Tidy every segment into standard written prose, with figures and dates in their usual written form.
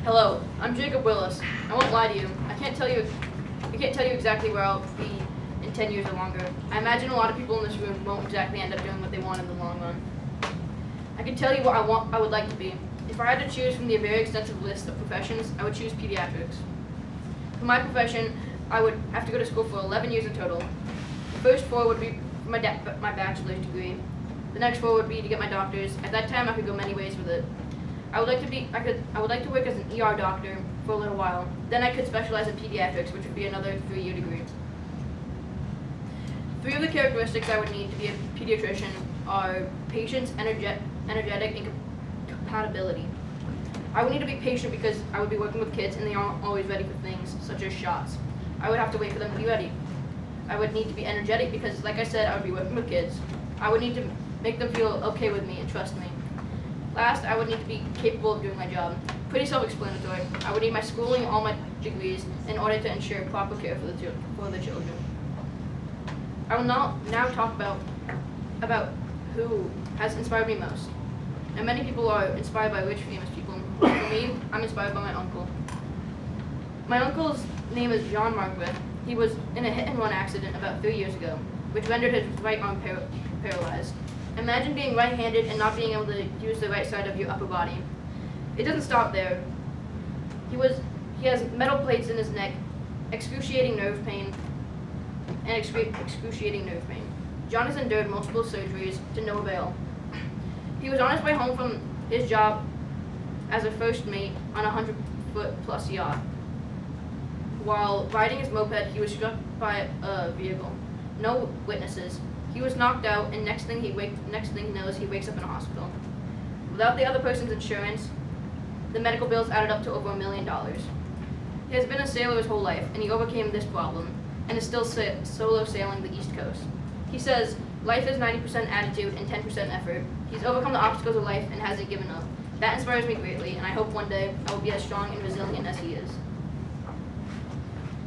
Hello, I'm Jacob Willis. I won't lie to you. I can't tell you exactly where I'll be in 10 years or longer. I imagine a lot of people in this room won't exactly end up doing what they want in the long run. I can tell you what I would like to be. If I had to choose from the very extensive list of professions, I would choose pediatrics. For my profession, I would have to go to school for 11 years in total. The first 4 would be for my bachelor's degree. The next 4 would be to get my doctor's. At that time, I could go many ways with it. I would like to work as an ER doctor for a little while. Then I could specialize in pediatrics, which would be another 3-year degree. 3 of the characteristics I would need to be a pediatrician are patience, energetic, and compatibility. I would need to be patient because I would be working with kids and they aren't always ready for things, such as shots. I would have to wait for them to be ready. I would need to be energetic because, like I said, I would be working with kids. I would need to make them feel okay with me and trust me. Last, I would need to be capable of doing my job. Pretty self-explanatory. I would need my schooling, all my degrees, in order to ensure proper care for the children. I will now talk about who has inspired me most. Now, many people are inspired by rich, famous people. For me, I'm inspired by my uncle. My uncle's name is John Marquardt. He was in a hit-and-run accident about 3 years ago, which rendered his right arm paralyzed. Imagine being right-handed and not being able to use the right side of your upper body. It doesn't stop there. He has metal plates in his neck, excruciating nerve pain. John has endured multiple surgeries to no avail. He was on his way home from his job as a first mate on a 100-foot-plus yacht. While riding his moped, he was struck by a vehicle. No witnesses. He was knocked out, and next thing he knows, he wakes up in a hospital. Without the other person's insurance, the medical bills added up to over $1 million. He has been a sailor his whole life, and he overcame this problem, and is still solo sailing the East Coast. He says, life is 90% attitude and 10% effort. He's overcome the obstacles of life and hasn't given up. That inspires me greatly, and I hope one day I will be as strong and resilient as he is.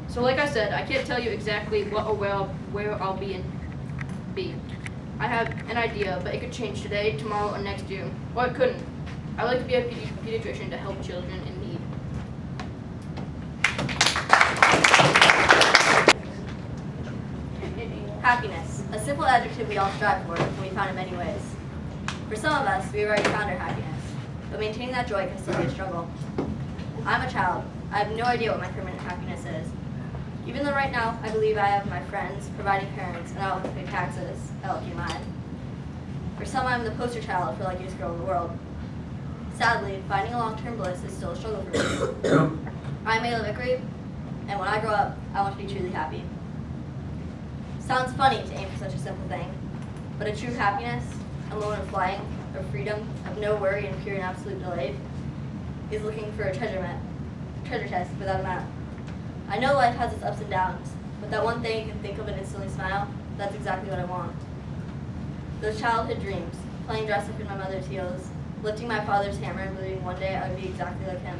So like I said, I can't tell you exactly what or where I'll be. I have an idea, but it could change today, tomorrow, or next year, or it couldn't. I'd like to be a pediatrician to help children in need. Happiness, a simple adjective we all strive for, can be found in many ways. For some of us, we have already found our happiness, but maintaining that joy can still be a struggle. I'm a child. I have no idea what my permanent happiness is. Even though right now I believe I have my friends, providing parents, and I don't have to pay taxes, I lucky mine. For some, I'm the poster child for the luckiest girl in the world. Sadly, finding a long-term bliss is still a struggle for me. I'm Ayla Vickery, and when I grow up, I want to be truly happy. Sounds funny to aim for such a simple thing, but a true happiness, a moment of flying, of freedom, of no worry and pure and absolute delight, is looking for a treasure chest without a map. I know life has its ups and downs, but that one thing you can think of and instantly smile, that's exactly what I want. Those childhood dreams, playing dress up in my mother's heels, lifting my father's hammer and believing one day I would be exactly like him.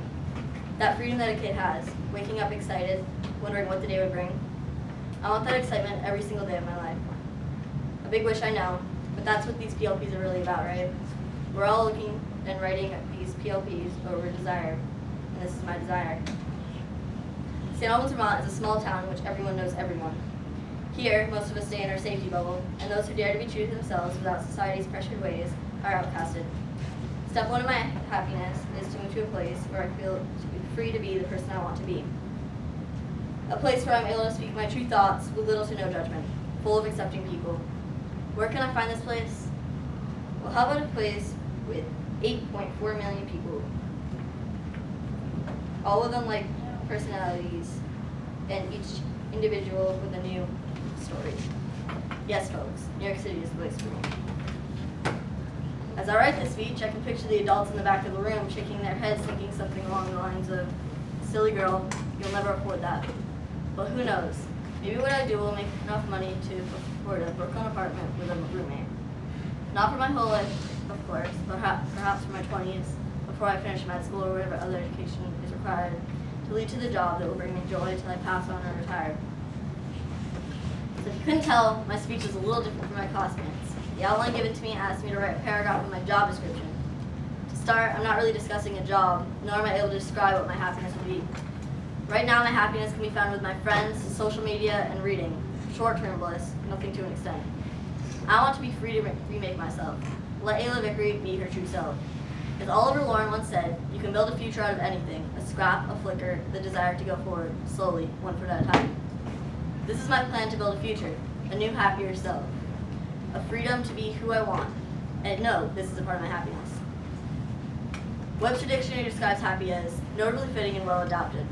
That freedom that a kid has, waking up excited, wondering what the day would bring. I want that excitement every single day of my life. A big wish, I know, but that's what these PLPs are really about, right? We're all looking and writing these PLPs over desire, and this is my desire. St. Albans, Vermont is a small town in which everyone knows everyone. Here, most of us stay in our safety bubble, and those who dare to be true to themselves without society's pressured ways are outcasted. Step 1 of my happiness is to move to a place where I feel free to be the person I want to be. A place where I'm able to speak my true thoughts with little to no judgment, full of accepting people. Where can I find this place? Well, how about a place with 8.4 million people? All of them like personalities, and each individual with a new story. Yes, folks, New York City is the place for me. As I write this speech, I can picture the adults in the back of the room shaking their heads, thinking something along the lines of, "Silly girl, you'll never afford that." But who knows? Maybe what I do will make enough money to afford a Brooklyn apartment with a roommate. Not for my whole life, of course, but perhaps for my 20s, before I finish med school or whatever other education is required, to lead to the job that will bring me joy till I pass on or retire. So if you couldn't tell, my speech is a little different from my classmates. The outline given to me asked me to write a paragraph in my job description. To start, I'm not really discussing a job, nor am I able to describe what my happiness would be. Right now, my happiness can be found with my friends, social media, and reading. Short-term bliss, nothing to an extent. I want to be free to remake myself. Let Ayla Vickery be her true self. As Oliver Lauren once said, you can build a future out of anything, a scrap, a flicker, the desire to go forward, slowly, 1 foot at a time. This is my plan to build a future, a new, happier self. A freedom to be who I want. And no, this is a part of my happiness. Webster Dictionary describes happy as notably fitting and well adapted.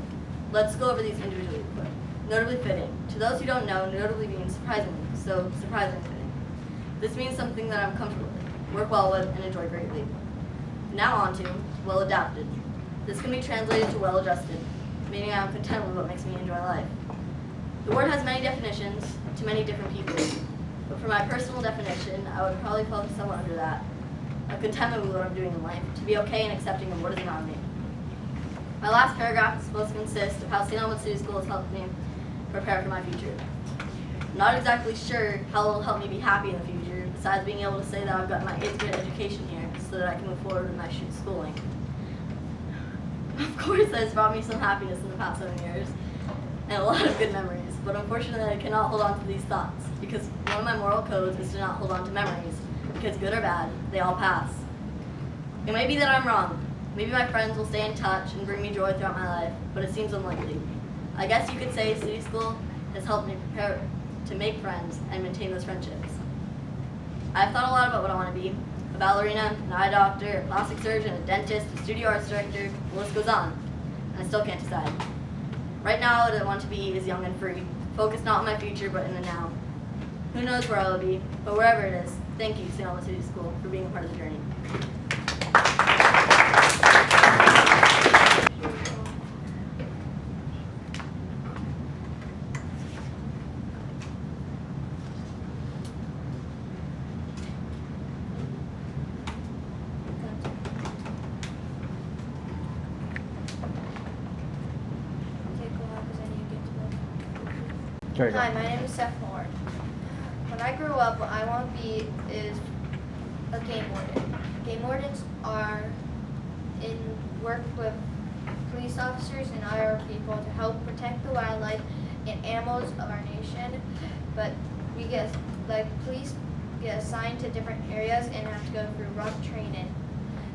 Let's go over these individually quick. Notably fitting. To those who don't know, notably means surprisingly, so surprisingly fitting. This means something that I'm comfortable with, work well with, and enjoy greatly. Now on to well adapted. This can be translated to well adjusted, meaning I am content with what makes me enjoy life. The word has many definitions to many different people, but for my personal definition, I would probably fall somewhat under that. A contentment with what I'm doing in life, to be okay and accepting of what is around me. My last paragraph is supposed to consist of how St. Albans City School has helped me prepare for my future. I'm not exactly sure how it will help me be happy in the future, besides being able to say that I've got my 8th grade education here so that I can move forward with my schooling. Of course, that has brought me some happiness in the past 7 years, and a lot of good memories, but unfortunately I cannot hold on to these thoughts, because one of my moral codes is to not hold on to memories, because good or bad, they all pass. It may be that I'm wrong. Maybe my friends will stay in touch and bring me joy throughout my life, but it seems unlikely. I guess you could say city school has helped me prepare to make friends and maintain those friendships. I've thought a lot about what I want to be. A ballerina, an eye doctor, a plastic surgeon, a dentist, a studio arts director, the list goes on. And I still can't decide. Right now, what I want to be is young and free, focused not on my future, but in the now. Who knows where I will be, but wherever it is, thank you, St. Albans City School, for being a part of the journey. Hi, my name is Seth Moore. When I grow up, what I want to be is a game warden. Game wardens are work with police officers and other people to help protect the wildlife and animals of our nation. But we get, police get assigned to different areas and have to go through rough training.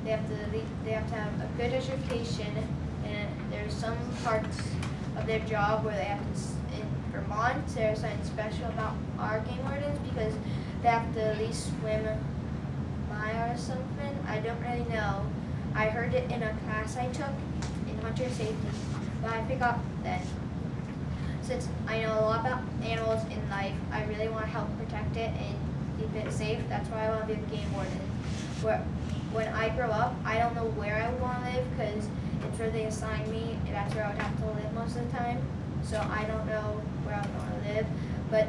They have to have a good education, and there's some parts of their job where they have to. Vermont, there's something special about our game wardens because they have to at least swim a mile or something. I don't really know. I heard it in a class I took in hunter safety, but I forgot then. Since I know a lot about animals in life, I really want to help protect it and keep it safe. That's why I want to be a game warden. When I grow up, I don't know where I would want to live because it's where they assign me, and that's where I would have to live most of the time. So I don't know where I would want to live, but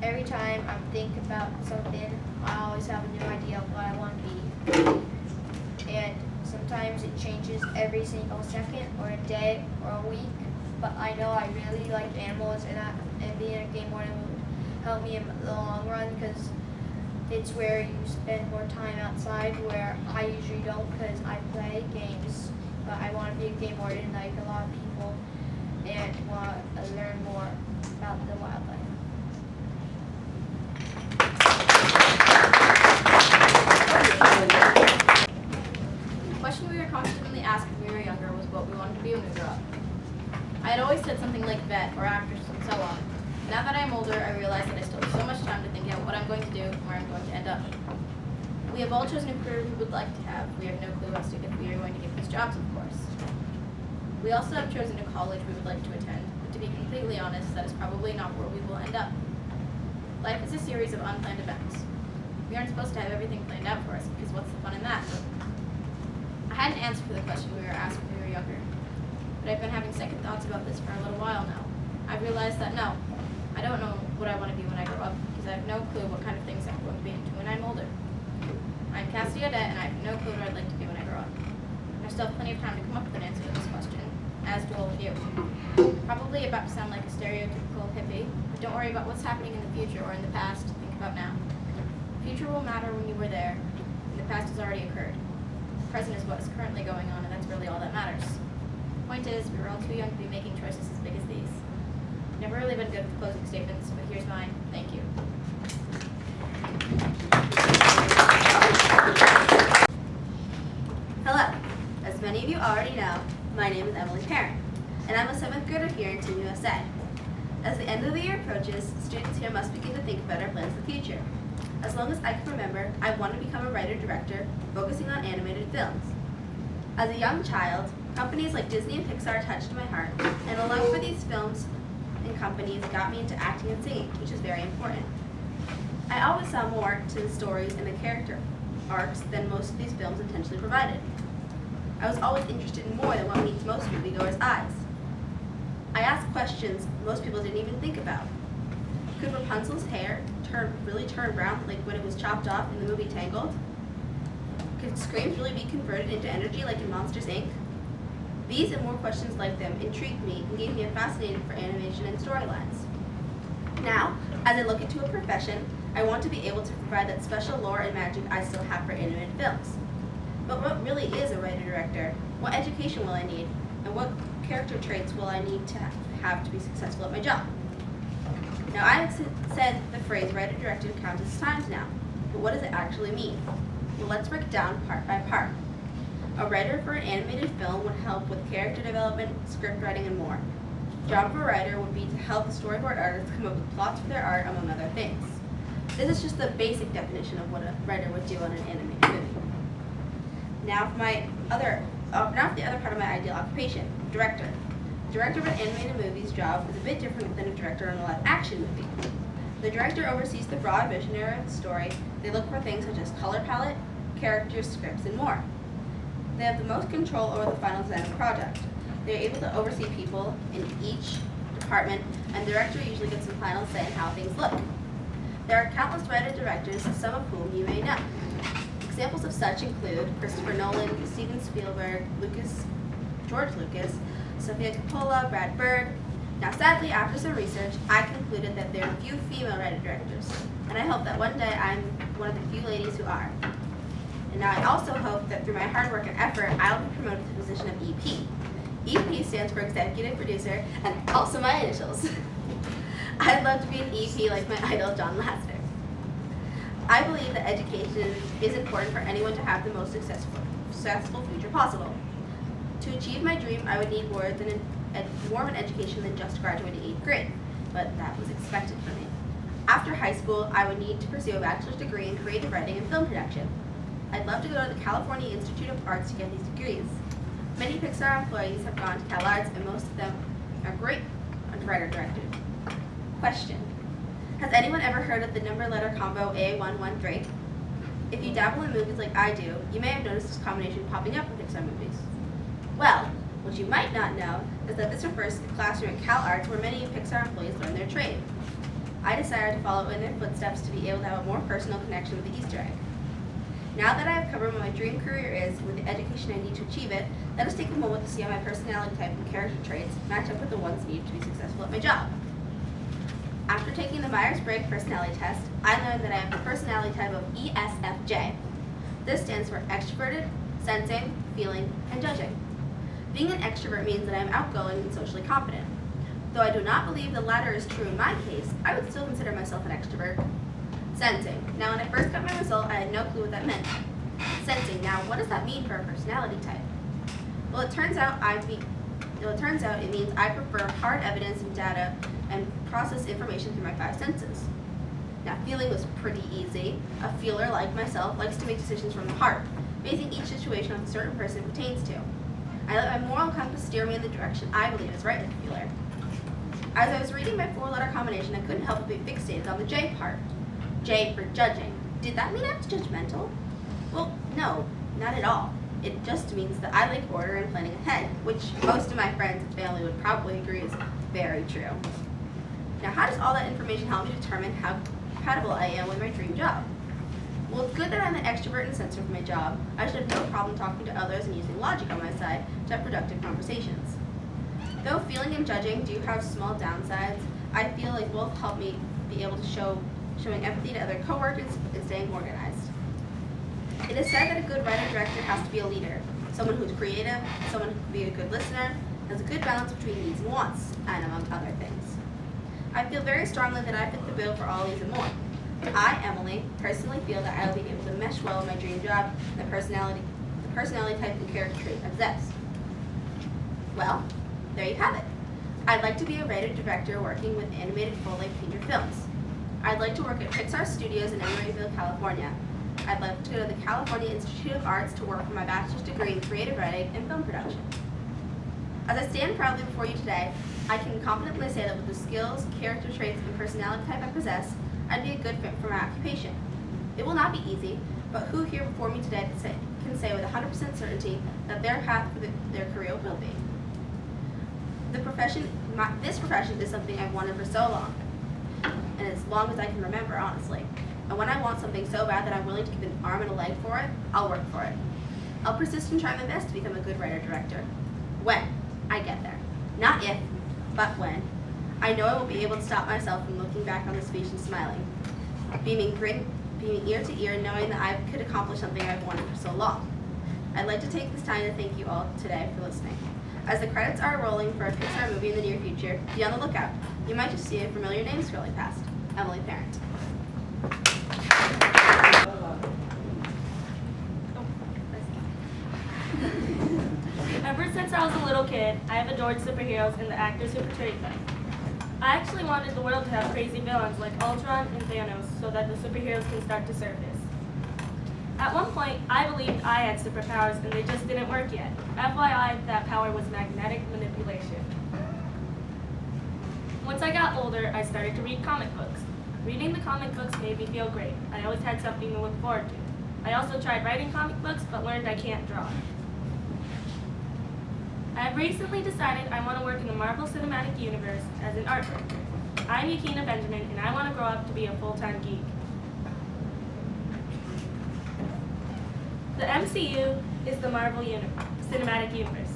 every time I think about something, I always have a new idea of what I want to be. And sometimes it changes every single second or a day or a week, but I know I really like animals, and being a game warden would help me in the long run because it's where you spend more time outside where I usually don't because I play games, but I want to be a game warden like a lot of people and want to learn more about the wildlife. The question we were constantly asked when we were younger was what we wanted to be when we grew up. I had always said something like vet or actress and so on. Now that I'm older, I realize that I still have so much time to think out what I'm going to do and where I'm going to end up. We have all chosen a career we would like to have. We have no clue as to if we are going to get these jobs, of course. We also have chosen a college we would like to attend, but to be completely honest, that is probably not where we will end up. Life is a series of unplanned events. We aren't supposed to have everything planned out for us, because what's the fun in that? I had an answer for the question we were asked when we were younger, but I've been having second thoughts about this for a little while now. I've realized that no, I don't know what I want to be when I grow up, because I have no clue what kind of things I'm going to be into when I'm older. I'm Cassidy Odette, and I have no clue what I'd like to be when I grow up. I still have plenty of time to come up with an answer to this question, as do all of you. Probably about to sound like a stereotypical hippie, but don't worry about what's happening in the future or in the past, think about now. The future will matter when you were there, and the past has already occurred. present is what is currently going on, and that's really all that matters. Point is, we were all too young to be making choices as big as these. Never really been good with closing statements, but here's mine. Thank you. Hello. As many of you already know, my name is Emily Parent, and I'm a 7th grader here in Team USA. As the end of the year approaches, students here must begin to think about our plans for the future. As long as I can remember, I want to become a writer-director focusing on animated films. As a young child, companies like Disney and Pixar touched my heart, and a love for these films and companies got me into acting and singing, which is very important. I always saw more to the stories and the character arcs than most of these films intentionally provided. I was always interested in more than what meets most moviegoers' eyes. I asked questions most people didn't even think about. Could Rapunzel's hair really turn brown like when it was chopped off in the movie Tangled? Could screams really be converted into energy like in Monsters, Inc.? These and more questions like them intrigued me and gave me a fascination for animation and storylines. Now, as I look into a profession, I want to be able to provide that special lore and magic I still have for animated films. But what really is a writer-director? What education will I need? And what character traits will I need to have to be successful at my job? Now, I have said the phrase writer-director countless times now, but what does it actually mean? Well, let's break it down part by part. A writer for an animated film would help with character development, script writing, and more. Job of a writer would be to help the storyboard artists come up with plots for their art, among other things. This is just the basic definition of what a writer would do on an animated movie. Now for the other part of my ideal occupation, director. Director of an animated movie's job is a bit different than a director in a live action movie. The director oversees the broad visionary of the story. They look for things such as color palette, characters, scripts, and more. They have the most control over the final design of the project. They are able to oversee people in each department, and the director usually gets some final say in how things look. There are countless writer-directors, some of whom you may know. Examples of such include Christopher Nolan, Steven Spielberg, George Lucas, Sofia Coppola, Brad Bird. Now sadly, after some research, I concluded that there are few female writer-directors, and I hope that one day I'm one of the few ladies who are. And now I also hope that through my hard work and effort, I'll be promoted to the position of EP. EP stands for Executive Producer, and also my initials. I'd love to be an EP like my idol, John Lasseter. I believe that education is important for anyone to have the most successful future possible. To achieve my dream, I would need more of an education than just graduating 8th grade, but that was expected for me. After high school, I would need to pursue a bachelor's degree in creative writing and film production. I'd love to go to the California Institute of Arts to get these degrees. Many Pixar employees have gone to CalArts, and most of them are great writer-directors. Question: has anyone ever heard of the number-letter combo A113? If you dabble in movies like I do, you may have noticed this combination popping up in Pixar movies. Well, what you might not know is that this refers to the classroom at CalArts where many Pixar employees learn their trade. I decided to follow in their footsteps to be able to have a more personal connection with the Easter egg. Now that I have covered what my dream career is and with the education I need to achieve it, let us take a moment to see how my personality type and character traits match up with the ones needed to be successful at my job. After taking the Myers-Briggs personality test, I learned that I have the personality type of ESFJ. This stands for extroverted, sensing, feeling, and judging. Being an extrovert means that I am outgoing and socially confident. Though I do not believe the latter is true in my case, I would still consider myself an extrovert. Sensing. Now, when I first got my result, I had no clue what that meant. Sensing. Now, what does that mean for a personality type? Well, it turns out it means I prefer hard evidence and data and process information through my 5 senses. Now, feeling was pretty easy. A feeler like myself likes to make decisions from the heart, basing each situation on the certain person it pertains to. I let my moral compass steer me in the direction I believe is right like a feeler. As I was reading my 4-letter combination, I couldn't help but be fixated on the J part. J for judging. Did that mean I was judgmental? Well, no, not at all. It just means that I like order and planning ahead, which most of my friends and family would probably agree is very true. Now, how does all that information help me determine how compatible I am with my dream job? Well, it's good that I'm an extrovert and sensor for my job. I should have no problem talking to others and using logic on my side to have productive conversations. Though feeling and judging do have small downsides, I feel like both help me be able to showing empathy to other coworkers and staying organized. It is said that a good writer-director has to be a leader, someone who's creative, someone who can be a good listener, has a good balance between needs and wants, and among other things. I feel very strongly that I fit the bill for all these and more. I, Emily, personally feel that I will be able to mesh well with my dream job and the personality type and character trait I possess. Well, there you have it. I'd like to be a writer-director working with animated full-length feature films. I'd like to work at Pixar Studios in Emeryville, California. I'd like to go to the California Institute of Arts to work for my bachelor's degree in creative writing and film production. As I stand proudly before you today, I can confidently say that with the skills, character traits, and personality type I possess, I'd be a good fit for my occupation. It will not be easy, but who here before me today can say with 100% certainty that their path for their career will be? This profession is something I've wanted for so long, and as long as I can remember, honestly. And when I want something so bad that I'm willing to give an arm and a leg for it, I'll work for it. I'll persist and try my best to become a good writer-director. When I get there. Not if, but when. I know I will be able to stop myself from looking back on the speech and smiling, beaming ear to ear, knowing that I could accomplish something I've wanted for so long. I'd like to take this time to thank you all today for listening. As the credits are rolling for a Pixar movie in the near future, be on the lookout. You might just see a familiar name scrolling past. Emily Parent. Ever since I was a little kid, I have adored superheroes and the actors who portrayed them. I actually wanted the world to have crazy villains like Ultron and Thanos so that the superheroes can start to surface. At one point, I believed I had superpowers and they just didn't work yet. FYI, that power was magnetic manipulation. Once I got older, I started to read comic books. Reading the comic books made me feel great. I always had something to look forward to. I also tried writing comic books, but learned I can't draw. I have recently decided I want to work in the Marvel Cinematic Universe as an art director. I'm Yakina Benjamin, and I want to grow up to be a full-time geek. The MCU is the Marvel Cinematic Universe.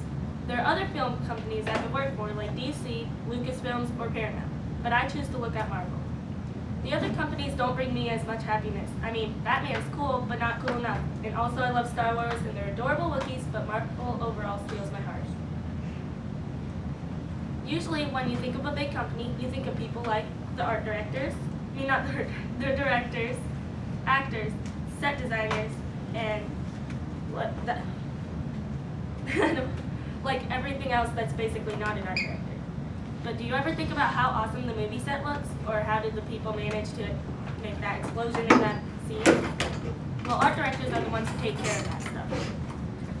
There are other film companies I could work for, like DC, Lucasfilms, or Paramount, but I choose to look at Marvel. The other companies don't bring me as much happiness. I mean, Batman's cool, but not cool enough. And also I love Star Wars, and they're adorable Wookiees, but Marvel overall steals my heart. Usually, when you think of a big company, you think of people like the art directors, the directors, actors, set designers, and like everything else that's basically not an art director. But do you ever think about how awesome the movie set looks, or how did the people manage to make that explosion in that scene? Well, art directors are the ones who take care of that stuff.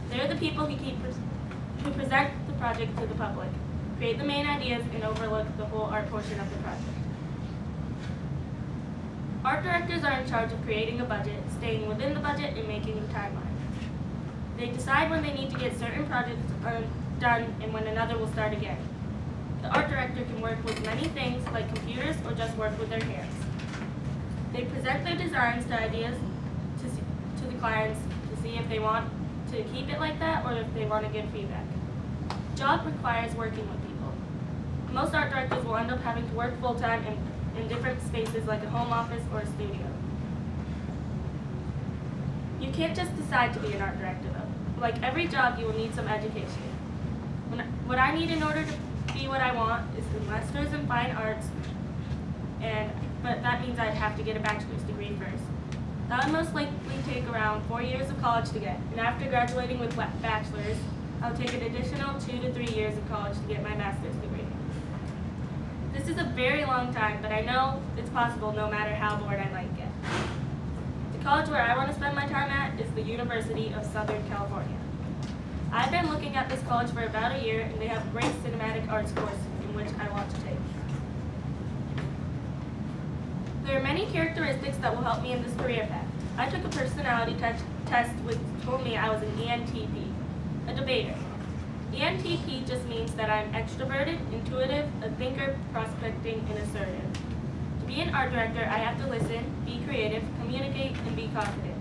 They're the people who present the project to the public, create the main ideas, and overlook the whole art portion of the project. Art directors are in charge of creating a budget, staying within the budget, and making the timeline. They decide when they need to get certain projects done and when another will start again. The art director can work with many things like computers or just work with their hands. They present their designs to ideas to the clients to see if they want to keep it like that or if they want to give feedback. Job requires working with people. Most art directors will end up having to work full-time in different spaces like a home office or a studio. You can't just decide to be an art director though. Like every job, you will need some education. What I need in order to be what I want is a master's in fine arts, but that means I'd have to get a bachelor's degree first. That would most likely take around 4 years of college to get, and after graduating with bachelor's, I'll take an additional 2 to 3 years of college to get my master's degree. This is a very long time, but I know it's possible no matter how bored I might get. The college where I want to spend my time at is the University of Southern California. I've been looking at this college for about a year, and they have a great cinematic arts course in which I want to take. There are many characteristics that will help me in this career path. I took a personality test which told me I was an ENTP, a debater. ENTP just means that I'm extroverted, intuitive, a thinker, prospecting, and assertive. To be an art director, I have to listen, be creative, communicate, and be confident.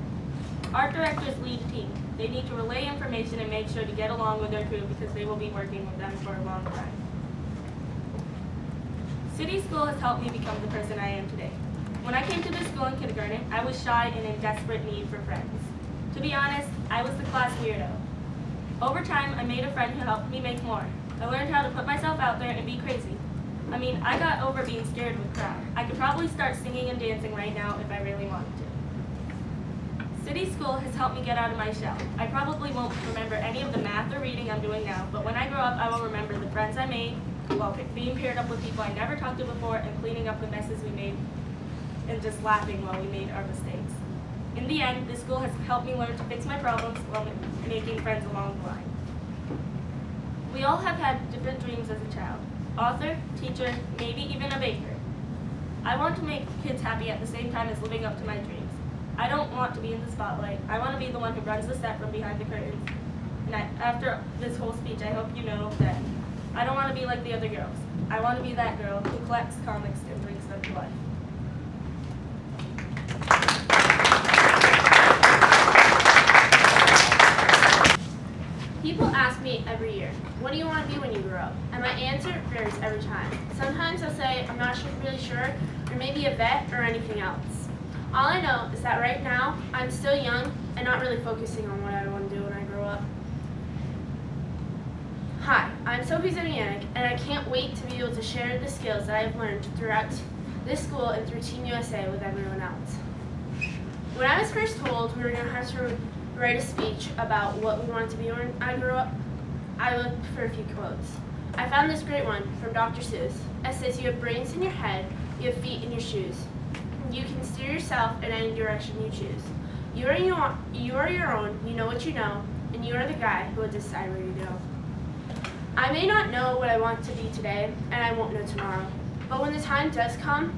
Art directors lead a team. They need to relay information and make sure to get along with their crew because they will be working with them for a long time. City School has helped me become the person I am today. When I came to this school in kindergarten, I was shy and in desperate need for friends. To be honest, I was the class weirdo. Over time, I made a friend who helped me make more. I learned how to put myself out there and be crazy. I mean, I got over being scared of the crowd. I could probably start singing and dancing right now if I really wanted to. City school has helped me get out of my shell. I probably won't remember any of the math or reading I'm doing now, but when I grow up, I will remember the friends I made while being paired up with people I never talked to before and cleaning up the messes we made and just laughing while we made our mistakes. In the end, this school has helped me learn to fix my problems while making friends along the line. We all have had different dreams as a child. Author, teacher, maybe even a baker. I want to make kids happy at the same time as living up to my dreams. I don't want to be in the spotlight. I want to be the one who runs the set from behind the curtains. And after this whole speech, I hope you know that I don't want to be like the other girls. I want to be that girl who collects comics and brings them to life. People ask me every year, what do you want to be when you grow up? And my answer varies every time. Sometimes I'll say I'm not really sure, or maybe a vet or anything else. All I know is that right now, I'm still young and not really focusing on what I want to do when I grow up. Hi, I'm Sophie Zemianek, and I can't wait to be able to share the skills that I have learned throughout this school and through Team USA with everyone else. When I was first told we were going to have to write a speech about what we wanted to be when I grew up, I looked for a few quotes. I found this great one from Dr. Seuss. It says, "You have brains in your head, you have feet in your shoes. You can steer yourself in any direction you choose. You are your own, you know what you know, and you are the guy who will decide where you go." I may not know what I want to be today, and I won't know tomorrow, but when the time does come,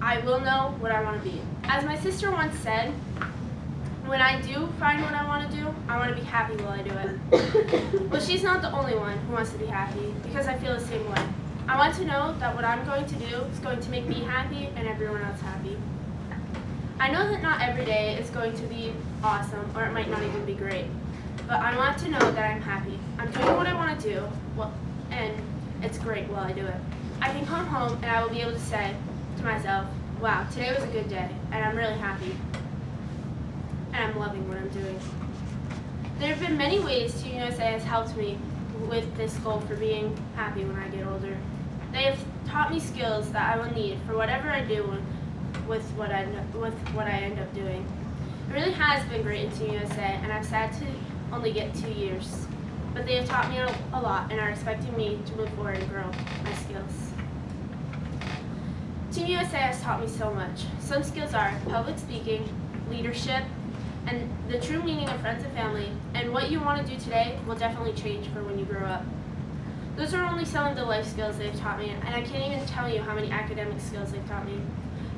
I will know what I want to be. As my sister once said, when I do find what I want to do, I want to be happy while I do it. But she's not the only one who wants to be happy, because I feel the same way. I want to know that what I'm going to do is going to make me happy and everyone else happy. I know that not every day is going to be awesome, or it might not even be great. But I want to know that I'm happy. I'm doing what I want to do, and it's great while I do it. I can come home and I will be able to say to myself, wow, today was a good day, and I'm really happy. And I'm loving what I'm doing. There have been many ways Team USA has helped me with this goal for being happy when I get older. They have taught me skills that I will need for whatever I do with what I end up doing. It really has been great in Team USA, and I'm sad to only get 2 years. But they have taught me a lot and are expecting me to move forward and grow my skills. Team USA has taught me so much. Some skills are public speaking, leadership, and the true meaning of friends and family, and what you want to do today will definitely change for when you grow up. Those are only some of the life skills they've taught me, and I can't even tell you how many academic skills they've taught me.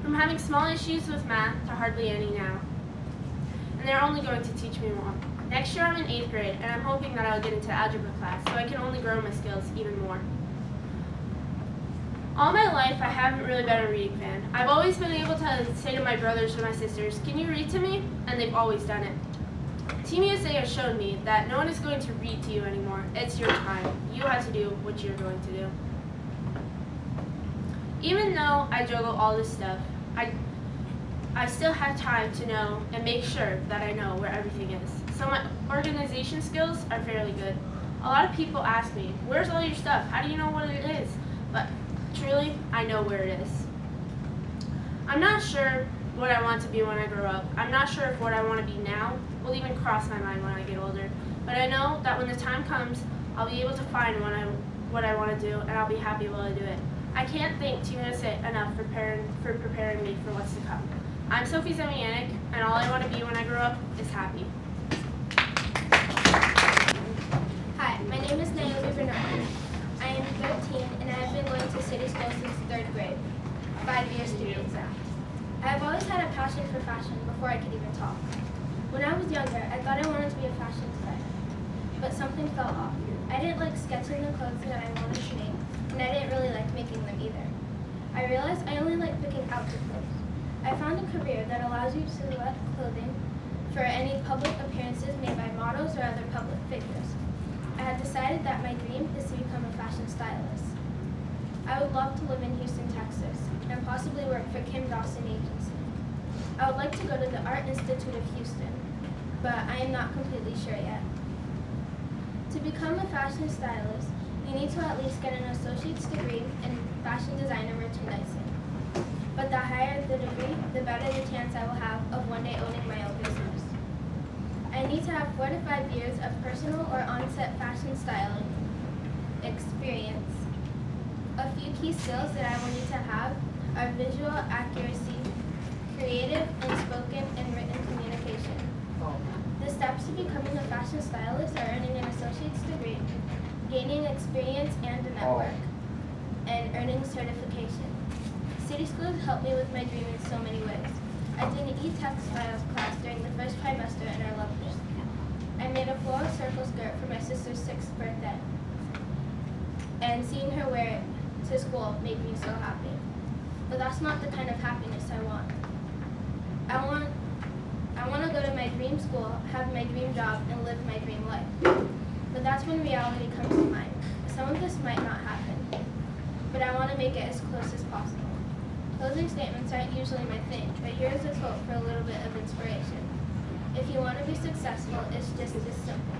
From having small issues with math to hardly any now. And they're only going to teach me more. Next year I'm in 8th grade, and I'm hoping that I'll get into algebra class so I can only grow my skills even more. All my life, I haven't really been a reading fan. I've always been able to say to my brothers or my sisters, "Can you read to me?" And they've always done it. Team USA has shown me that no one is going to read to you anymore. It's your time. You have to do what you're going to do. Even though I juggle all this stuff, I still have time to know and make sure that I know where everything is. So my organization skills are fairly good. A lot of people ask me, "Where's all your stuff? How do you know what it is?" But truly, I know where it is. I'm not sure what I want to be when I grow up. I'm not sure if what I want to be now will even cross my mind when I get older. But I know that when the time comes, I'll be able to find what I want to do, and I'll be happy while I do it. I can't thank Team USA enough for preparing me for what's to come. I'm Sophie Zemianek, and all I want to be when I grow up is happy. Hi, my name is Naomi Bernard. I am 13 and I have been going to city school since 3rd grade, 5 years to be exact. I have always had a passion for fashion before I could even talk. When I was younger, I thought I wanted to be a fashion designer, but something fell off. I didn't like sketching the clothes that I wanted to make, and I didn't really like making them either. I realized I only like picking out the clothes. I found a career that allows you to select clothing for any public appearances made by models or other public figures. I had decided that my dream is to become a fashion stylist. I would love to live in Houston, Texas, and possibly work for Kim Dawson Agency. I would like to go to the Art Institute of Houston, but I am not completely sure yet. To become a fashion stylist, you need to at least get an associate's degree in fashion design and merchandising. But the higher the degree, the better the chance I will have of one day owning my own business. I need to have 4 to 5 years of personal or on-set fashion styling experience. A few key skills that I will need to have are visual accuracy, creative and spoken and written communication. The steps to becoming a fashion stylist are earning an associate's degree, gaining experience and a network, and earning certification. City schools helped me with my dream in so many ways. I did an e-textiles class during the first trimester and I loved it. I made a floral circle skirt for my sister's 6th birthday, and seeing her wear it to school made me so happy. But that's not the kind of happiness I want. I want to go to my dream school, have my dream job, and live my dream life. But that's when reality comes to mind. Some of this might not happen, but I want to make it as close as possible. Closing statements aren't usually my thing, but here's a quote for a little bit of inspiration. If you want to be successful, it's just this simple.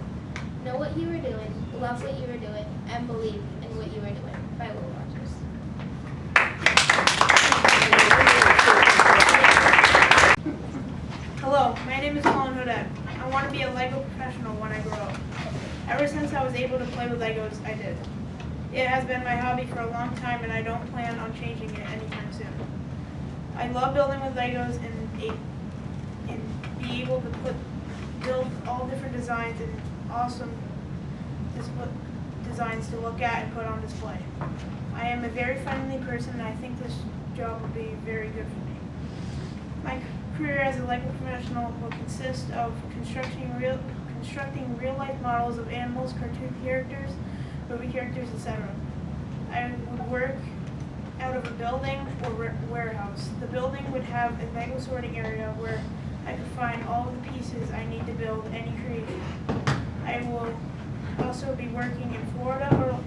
Know what you were doing, love what you were doing, and believe in what you were doing. By Will Rogers. Hello, my name is Colin Hodet. I want to be a Lego professional when I grow up. Ever since I was able to play with Legos, I did. It has been my hobby for a long time and I don't plan on changing it anytime soon. I love building with Legos and be able to build all different designs and awesome designs to look at and put on display. I am a very friendly person and I think this job will be very good for me. My career as a Lego professional will consist of constructing real-life models of animals, cartoon characters, movie characters, etc. I would work out of a building or warehouse. The building would have a Lego sorting area where I could find all of the pieces I need to build any creation. I will also be working in Florida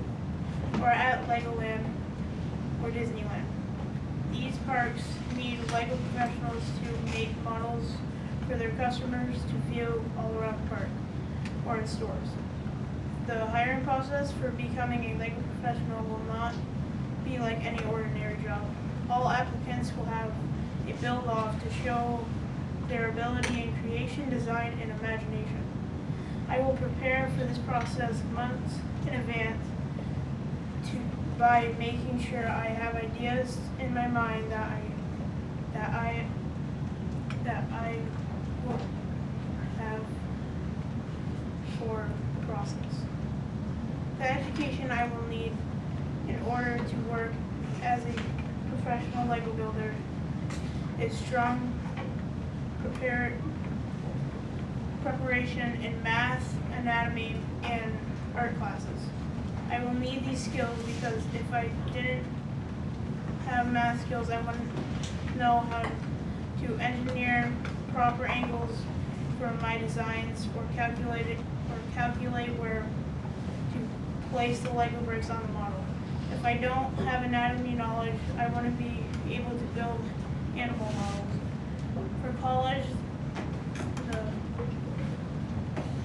or at Legoland or Disneyland. These parks need Lego professionals to make models for their customers to view all around the park or in stores. The hiring process for becoming a Lego professional will not be like any ordinary job. All applicants will have a build-off to show their ability in creation, design, and imagination. I will prepare for this process months in advance by making sure I have ideas in my mind that I will have for the process. The education I will need in order to work as a professional Lego builder is strong preparation in math, anatomy, and art classes. I will need these skills because if I didn't have math skills, I wouldn't know how to engineer proper angles for my designs or calculate where to place the Lego bricks on the model. If I don't have anatomy knowledge, I wouldn't be able to build animal models. For college,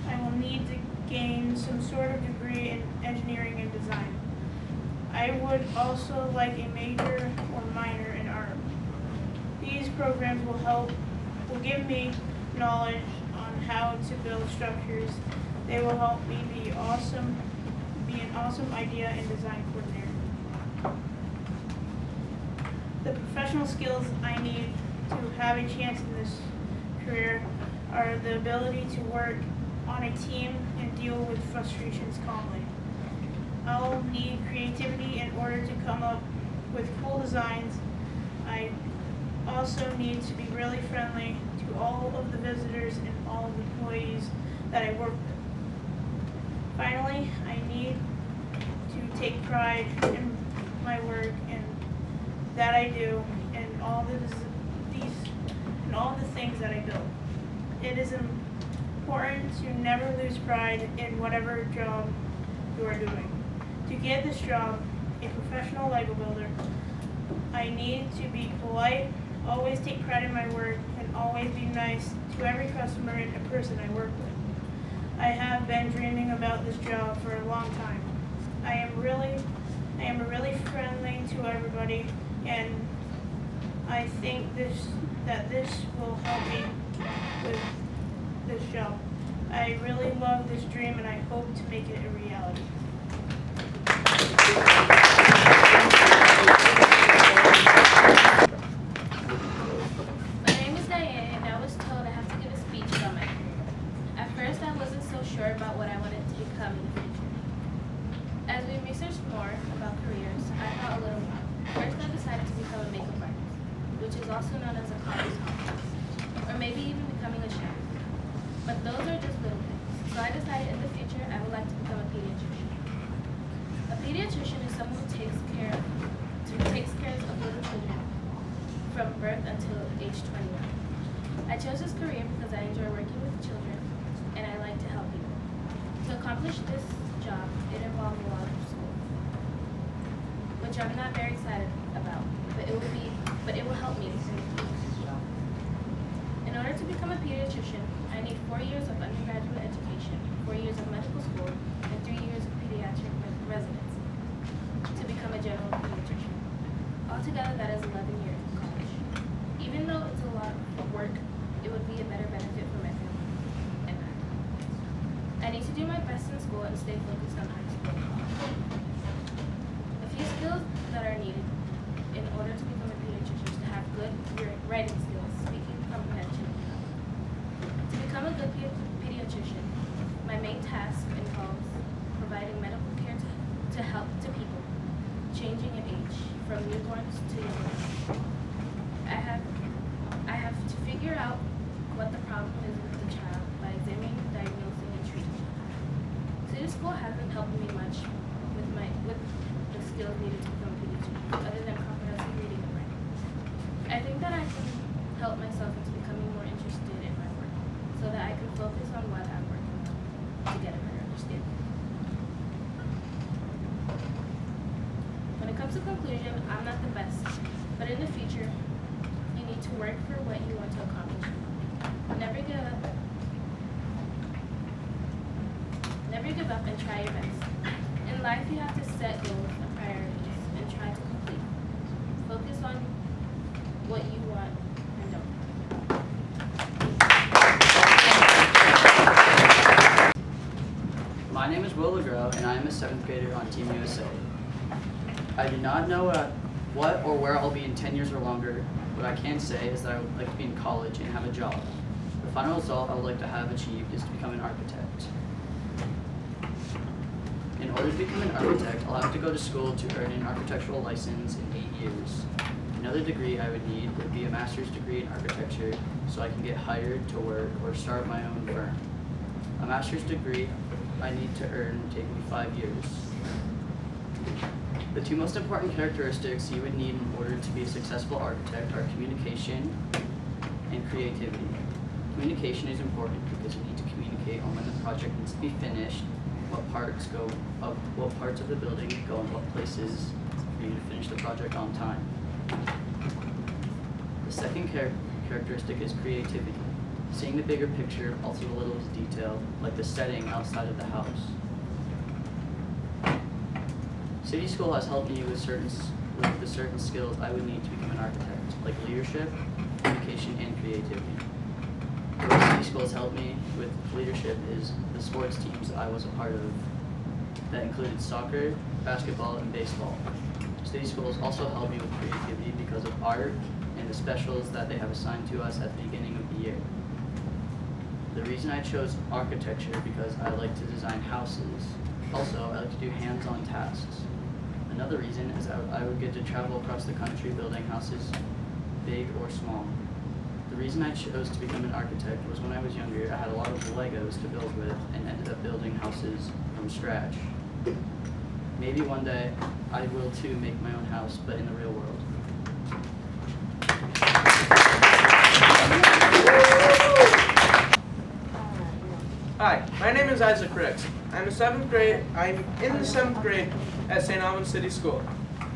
I will need to gain some sort of degree in engineering and design. I would also like a major or minor in art. These programs will give me knowledge on how to build structures. They will help me be an awesome idea and design coordinator. The professional skills I need to have a chance in this career are the ability to work on a team and deal with frustrations calmly. I'll need creativity in order to come up with cool designs. I also need to be really friendly to all of the visitors and all of the employees that I work with. Finally, I need to take pride in my work and that I do and all the things that I build. It is important to never lose pride in whatever job you are doing. To get this job, a professional Lego builder, I need to be polite, always take pride in my work, and always be nice to every customer and person I work with. I have been dreaming about this job for a long time. I am really friendly to everybody, and I think that this will help me with this job. I really love this dream, and I hope to make it a reality. My name is Diane, and I was told I have to give a speech about my career. At first, I wasn't so sure about what I wanted to become in the future. As we researched more about careers, I thought a little more. First, I decided to become a makeup artist, which is also known as a college hobbyist, or maybe even becoming a chef. But those are just little things. So I decided in the future I would like to become a pediatrician. A pediatrician is someone who takes care of little children from birth until age 21. I chose this career because I enjoy working with children and I like to help people. To accomplish this job, it involved a lot of school, which I'm not very excited about, but it will help me in the future. In order to become a pediatrician, I need 4 years of undergraduate education, 4 years of medical school, and 3 years of pediatric residency to become a general pediatrician. Altogether, that is 11 years of college. Even though it's a lot of work, it would be a better benefit for my family and I need to do my best in school and stay focused on high school and college. A few skills that are needed in order to become a pediatrician is to have good writing skills, speaking comprehension. To become a good pediatrician, my main task involves providing medical care to help to people changing in age from newborns to young. I have to figure out what the problem is with the child by examining, diagnosing, and treating. City school hasn't helped me much with the skills needed to become a pediatrician, other than comprehensive reading and writing. I think that I can help myself into becoming more interested in my work, so that I can focus on what I'm working on to get a better understanding. When it comes to conclusion, I'm not the best, but in the future, you need to work for what you want to accomplish. Never give up. Never give up and try your best. In life, you have to set goals and priorities and try to complete. Focus on what you want and don't. My name is Will LeGros, and I am a 7th grader on Team USA. I do not know what or where I'll be in 10 years or longer. What I can say is that I would like to be in college and have a job. The final result I would like to have achieved is to become an architect. In order to become an architect, I'll have to go to school to earn an architectural license in 8 years. Another degree I would need would be a master's degree in architecture so I can get hired to work or start my own firm. A master's degree I need to earn would take me 5 years. The two most important characteristics you would need in order to be a successful architect are communication and creativity. Communication is important because you need to communicate on when the project needs to be finished, what parts of the building go in what places for you to finish the project on time. The second characteristic is creativity. Seeing the bigger picture, also the littlest detail, like the setting outside of the house. City School has helped me with the certain skills I would need to become an architect, like leadership, communication, and creativity. The way City School has helped me with leadership is the sports teams I was a part of that included soccer, basketball, and baseball. City School has also helped me with creativity because of art and the specials that they have assigned to us at the beginning of the year. The reason I chose architecture because I like to design houses. Also, I like to do hands-on tasks. Another reason is I would get to travel across the country building houses, big or small. The reason I chose to become an architect was when I was younger, I had a lot of Legos to build with and ended up building houses from scratch. Maybe one day I will too make my own house, but in the real world. Hi, my name is Isaac Ricks. I'm in the 7th grade at St. Albans City School.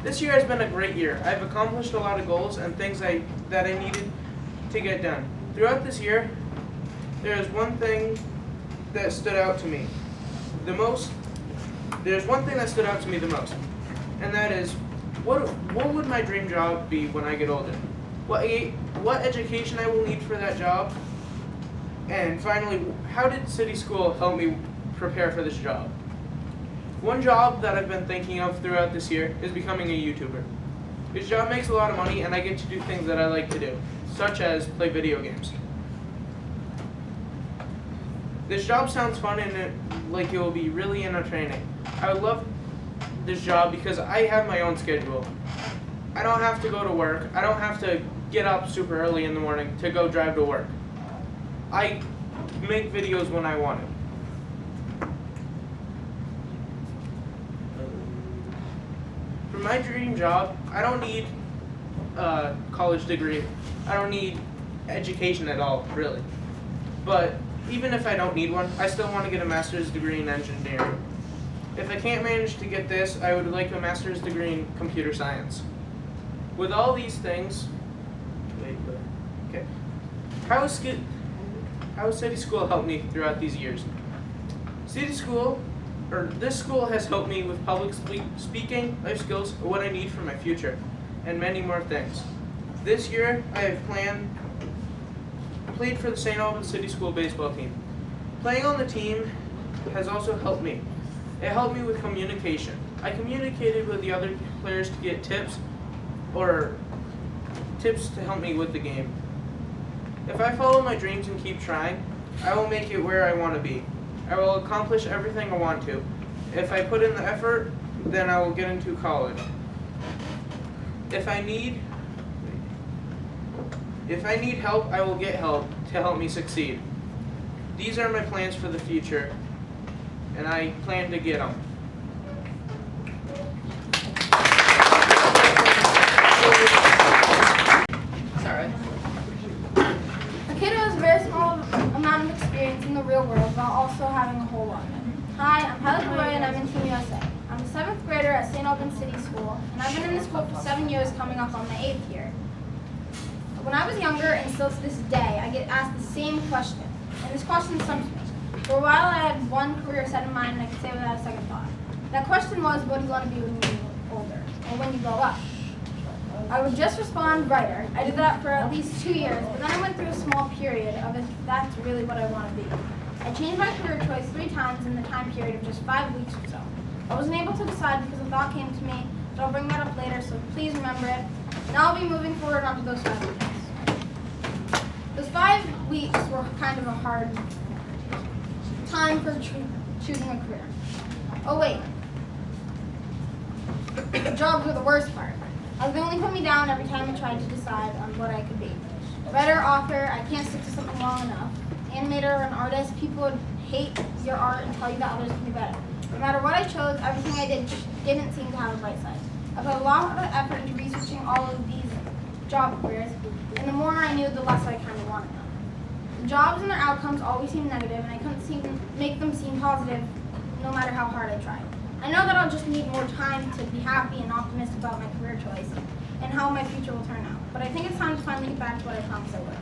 This year has been a great year. I've accomplished a lot of goals and things that I needed to get done. Throughout this year, there is one thing that stood out to me the most. There's one thing that stood out to me the most, and that is, what would my dream job be when I get older? What education I will need for that job? And finally, how did city school help me prepare for this job? One job that I've been thinking of throughout this year is becoming a YouTuber. This job makes a lot of money and I get to do things that I like to do, such as play video games. This job sounds fun and like it will be really entertaining. I would love this job because I have my own schedule. I don't have to go to work. I don't have to get up super early in the morning to go drive to work. I make videos when I want to. For my dream job, I don't need a college degree. I don't need education at all, really. But even if I don't need one, I still want to get a master's degree in engineering. If I can't manage to get this, I would like a master's degree in computer science. With all these things, how has city school helped me throughout these years? This school has helped me with public speaking, life skills, what I need for my future, and many more things. This year, I have played for the St. Albans City School baseball team. Playing on the team has also helped me. It helped me with communication. I communicated with the other players to get tips to help me with the game. If I follow my dreams and keep trying, I will make it where I want to be. I will accomplish everything I want to. If I put in the effort, then I will get into college. If I need help, I will get help to help me succeed. These are my plans for the future, and I plan to get them. Sorry. A kid who has a very small amount of experience in the real world while also having a whole lot of it. Hi, I'm Hallie Roy and I'm in Team USA. I'm a 7th grader at St. Albans City School, and I've been in this school for 7 years, coming up on my 8th year. When I was younger, and still to this day, I get asked the same question, and this question stumps me. For a while, I had one career set in mind, and I could say without a second thought. That question was, what do you want to be when you get older, or when you grow up? I would just respond, writer. I did that for at least 2 years, but then I went through a small period of if that's really what I want to be. I changed my career choice 3 times in the time period of just 5 weeks or so. I wasn't able to decide because a thought came to me, but I'll bring that up later, so please remember it. And I'll be moving forward onto those 5 weeks. Those 5 weeks were kind of a hard time for choosing a career. Oh wait, jobs were the worst part. They only put me down every time I tried to decide on what I could be. Writer, author, I can't stick to something long enough. Animator or an artist, people would hate your art and tell you that others can do better. No matter what I chose, everything I did didn't seem to have a bright side. I put a lot of effort into researching all of these job careers, and the more I knew, the less I kind of wanted them. The jobs and their outcomes always seemed negative, and I couldn't make them seem positive no matter how hard I tried. I know that I'll just need more time to be happy and optimistic about my career choice and how my future will turn out. But I think it's time to finally get back to what I promised I would.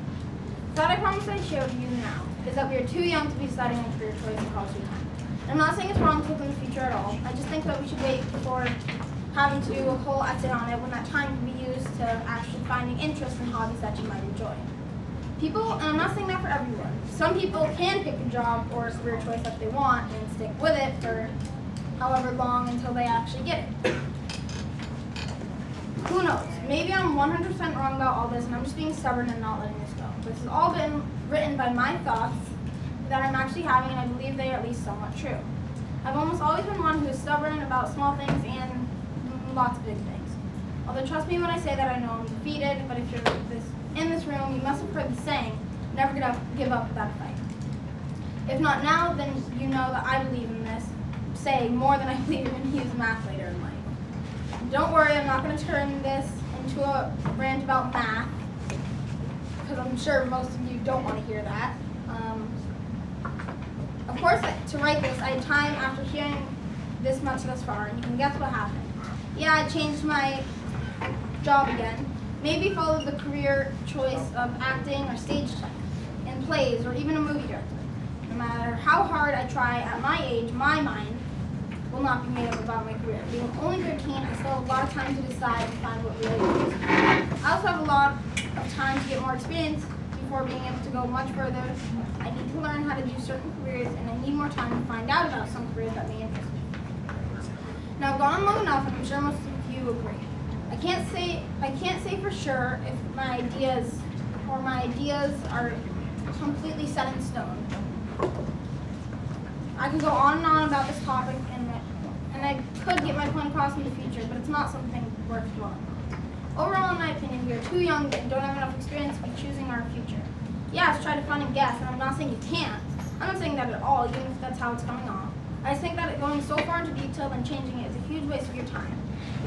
That I promised I'd share with you now is that we are too young to be deciding on career choice and college time. And I'm not saying it's wrong to look in the future at all. I just think that we should wait before having to do a whole essay on it when that time can be used to actually finding interest in hobbies that you might enjoy. People, and I'm not saying that for everyone, some people can pick a job or a career choice that they want and stick with it for however long until they actually get it. Who knows? Maybe I'm 100% wrong about all this and I'm just being stubborn and not letting this go. This has all been written by my thoughts that I'm actually having, and I believe they are at least somewhat true. I've almost always been one who is stubborn about small things and lots of big things. Although trust me when I say that I know I'm defeated, but if you're in this room, you must have heard the saying, never give up without a fight. If not now, then you know that I believe in this saying more than I believe in use math later in life. Don't worry, I'm not going to turn this into a rant about math, because I'm sure most of you don't want to hear that. Of course, to write this, I had time after hearing this much thus far, and you can guess what happened. Yeah, I changed my job again. Maybe followed the career choice of acting or stage plays, or even a movie director. No matter how hard I try at my age, my mind will not be made up about my career. Being only 13, I still have a lot of time to decide and find what really matters. I also have a lot of time to get more experience before being able to go much further. I need to learn how to do certain careers, and I need more time to find out about some careers that may interest me. Now, I've gone on long enough, and I'm sure most of you agree. I can't say for sure if my ideas are completely set in stone. I can go on and on about this topic, and I could get my point across in the future, but it's not something worth dwelling on. Overall, in my opinion, we are too young and don't have enough experience to be choosing our future. Yes, try to fun and guess, and I'm not saying you can't. I'm not saying that at all, even if that's how it's coming off. I just think that going so far into detail and changing it is a huge waste of your time.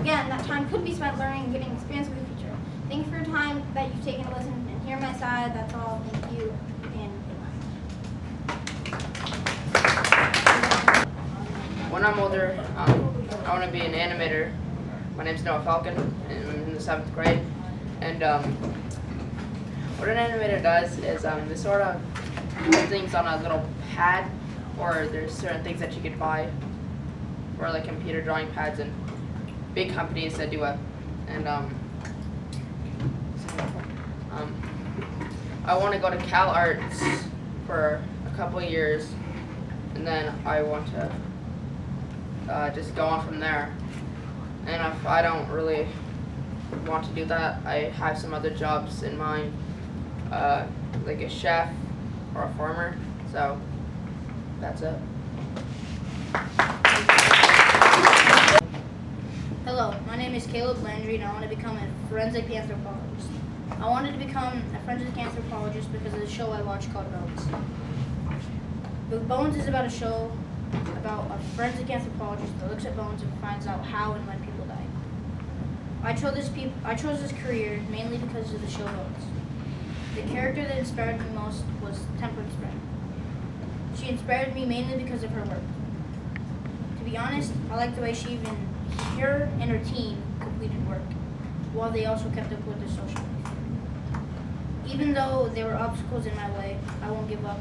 Again, that time could be spent learning and getting experience for the future. Thank you for your time that you've taken to listen and hear my side. That's all. Thank you, and goodbye. When I'm older, I want to be an animator. My name's Noah Falcon, and I'm in the 7th grade. And what an animator does is they sort of put things on a little pad, or there's certain things that you could buy, or like computer drawing pads, and big companies that do it. And I want to go to Cal Arts for a couple of years, and then I want to just go on from there. And if I don't really want to do that, I have some other jobs in mind, like a chef or a farmer. So that's it. Hello, my name is Caleb Landry, and I want to become a forensic anthropologist. I wanted to become a forensic anthropologist because of the show I watched called Bones. The Bones is about a show about a forensic anthropologist that looks at bones and finds out how and when people die. I chose this career mainly because of the show Bones. The character that inspired me most was Temperance Brent. She inspired me mainly because of her work. To be honest, I like the way her and her team completed work, while they also kept up with their social life. Even though there were obstacles in my way, I won't give up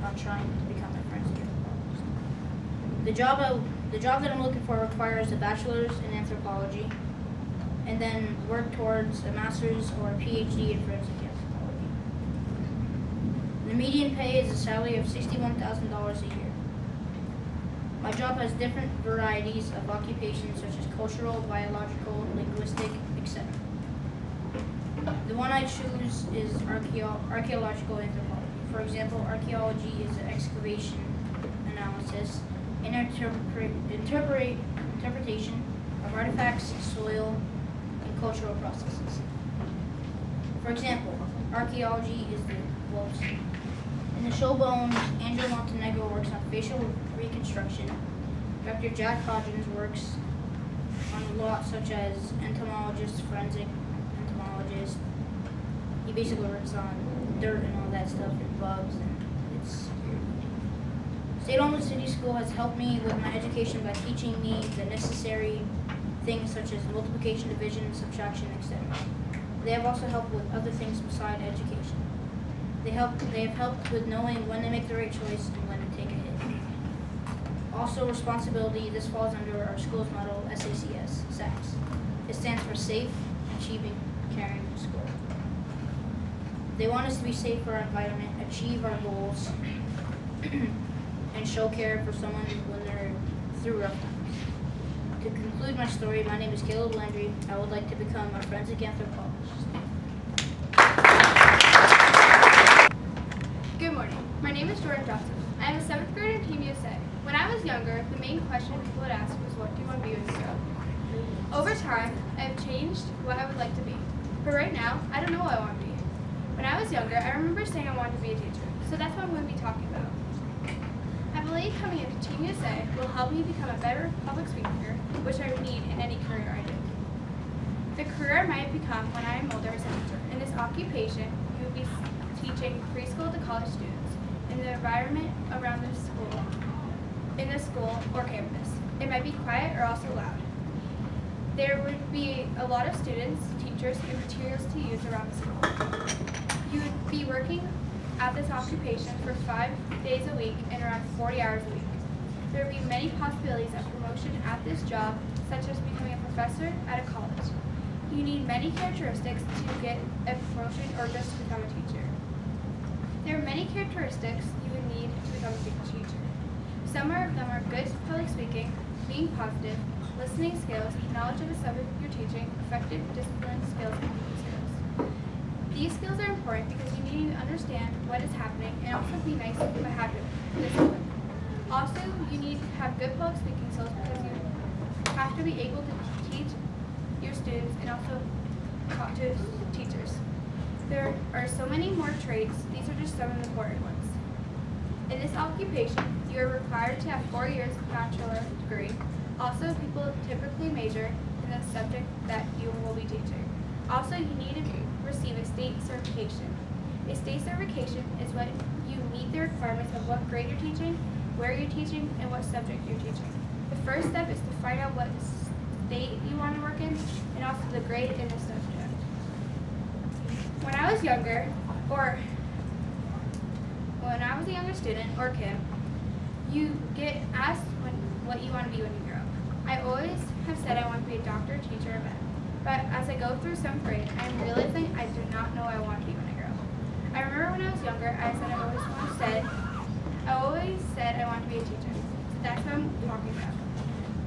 on trying to become a forensic anthropologist. The job that I'm looking for requires a bachelor's in anthropology, and then work towards a master's or a PhD in forensic anthropology. The median pay is a salary of $61,000 a year. My job has different varieties of occupations such as cultural, biological, linguistic, etc. The one I choose is archaeological anthropology. For example, archaeology is excavation analysis and interpretation of artifacts, soil, and cultural processes. For example, archaeology is in the show Bones, Angela Montenegro works on facial reconstruction. Dr. Jack Hodgins works on a lot such as entomologist, forensic entomologist. He basically works on dirt and all that stuff and bugs, and it's State-owned city school has helped me with my education by teaching me the necessary things such as multiplication, division, subtraction, etc. They have also helped with other things beside education. They have helped with knowing when to make the right choice and when to take a hit. Also, responsibility, this falls under our school's motto, SACS, SACS. It stands for Safe, Achieving, Caring School. They want us to be safe for our environment, achieve our goals, and show care for someone when they're through rough times. To conclude my story, my name is Caleb Landry. I would like to become a forensic anthropologist. Good morning. My name is Jordan Johnson. I am a 7th grader in Team USA. When I was younger, the main question people would ask was, what do you want to be when you grow up? Over time, I have changed what I would like to be. But right now, I don't know what I want to be. When I was younger, I remember saying I wanted to be a teacher. So that's what I'm going to be talking about. I believe coming into Team USA will help me become a better public speaker, which I need in any career I do. The career I might become when I am older is a teacher. In this occupation, you will be teaching preschool to college students in the environment around the school, in the school or campus. It might be quiet or also loud. There would be a lot of students, teachers, and materials to use around the school. You would be working at this occupation for 5 days a week and around 40 hours a week. There will be many possibilities of promotion at this job, such as becoming a professor at a college. You need many characteristics to get a promotion or just to become a teacher. There are many characteristics you would need to become a teacher. Some of them are good public speaking, being positive, listening skills, knowledge of the subject you're teaching, effective discipline skills, and teaching skills. These skills are important because you need to understand what is happening and also be nice but happy with discipline. Also, you need to have good public speaking skills because you have to be able to teach your students and also talk to teachers. There are so many more traits. These are just some of the important ones. In this occupation, you are required to have 4 years of bachelor degree. Also, people typically major in the subject that you will be teaching. Also, you need to receive a state certification. A state certification is when you meet the requirements of what grade you're teaching, where you're teaching, and what subject you're teaching. The first step is to find out what state you want to work in, and also the grade in the subject. When I was younger, or when I was a younger student or kid, you get asked what you want to be when you grow up. I always have said I want to be a doctor, teacher, or vet. But as I go through 7th grade, I'm realizing I do not know what I want to be when I grow up. I remember when I was younger, I always said I want to be a teacher. That's what I'm talking about.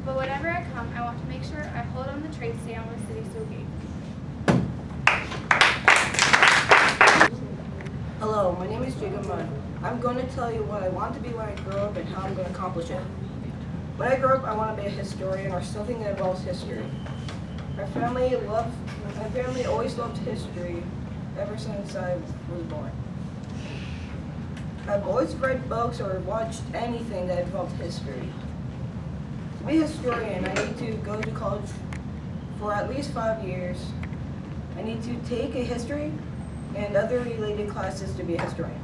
But whenever I come, I want to make sure I hold on the traits St. Albans City School gave me. Hello, my name is Jacob Munn. I'm going to tell you what I want to be when I grow up and how I'm going to accomplish it. When I grow up, I want to be a historian or something that involves history. My family always loved history ever since I was born. I've always read books or watched anything that involved history. To be a historian, I need to go to college for at least 5 years. I need to take a history and other related classes to be a historian.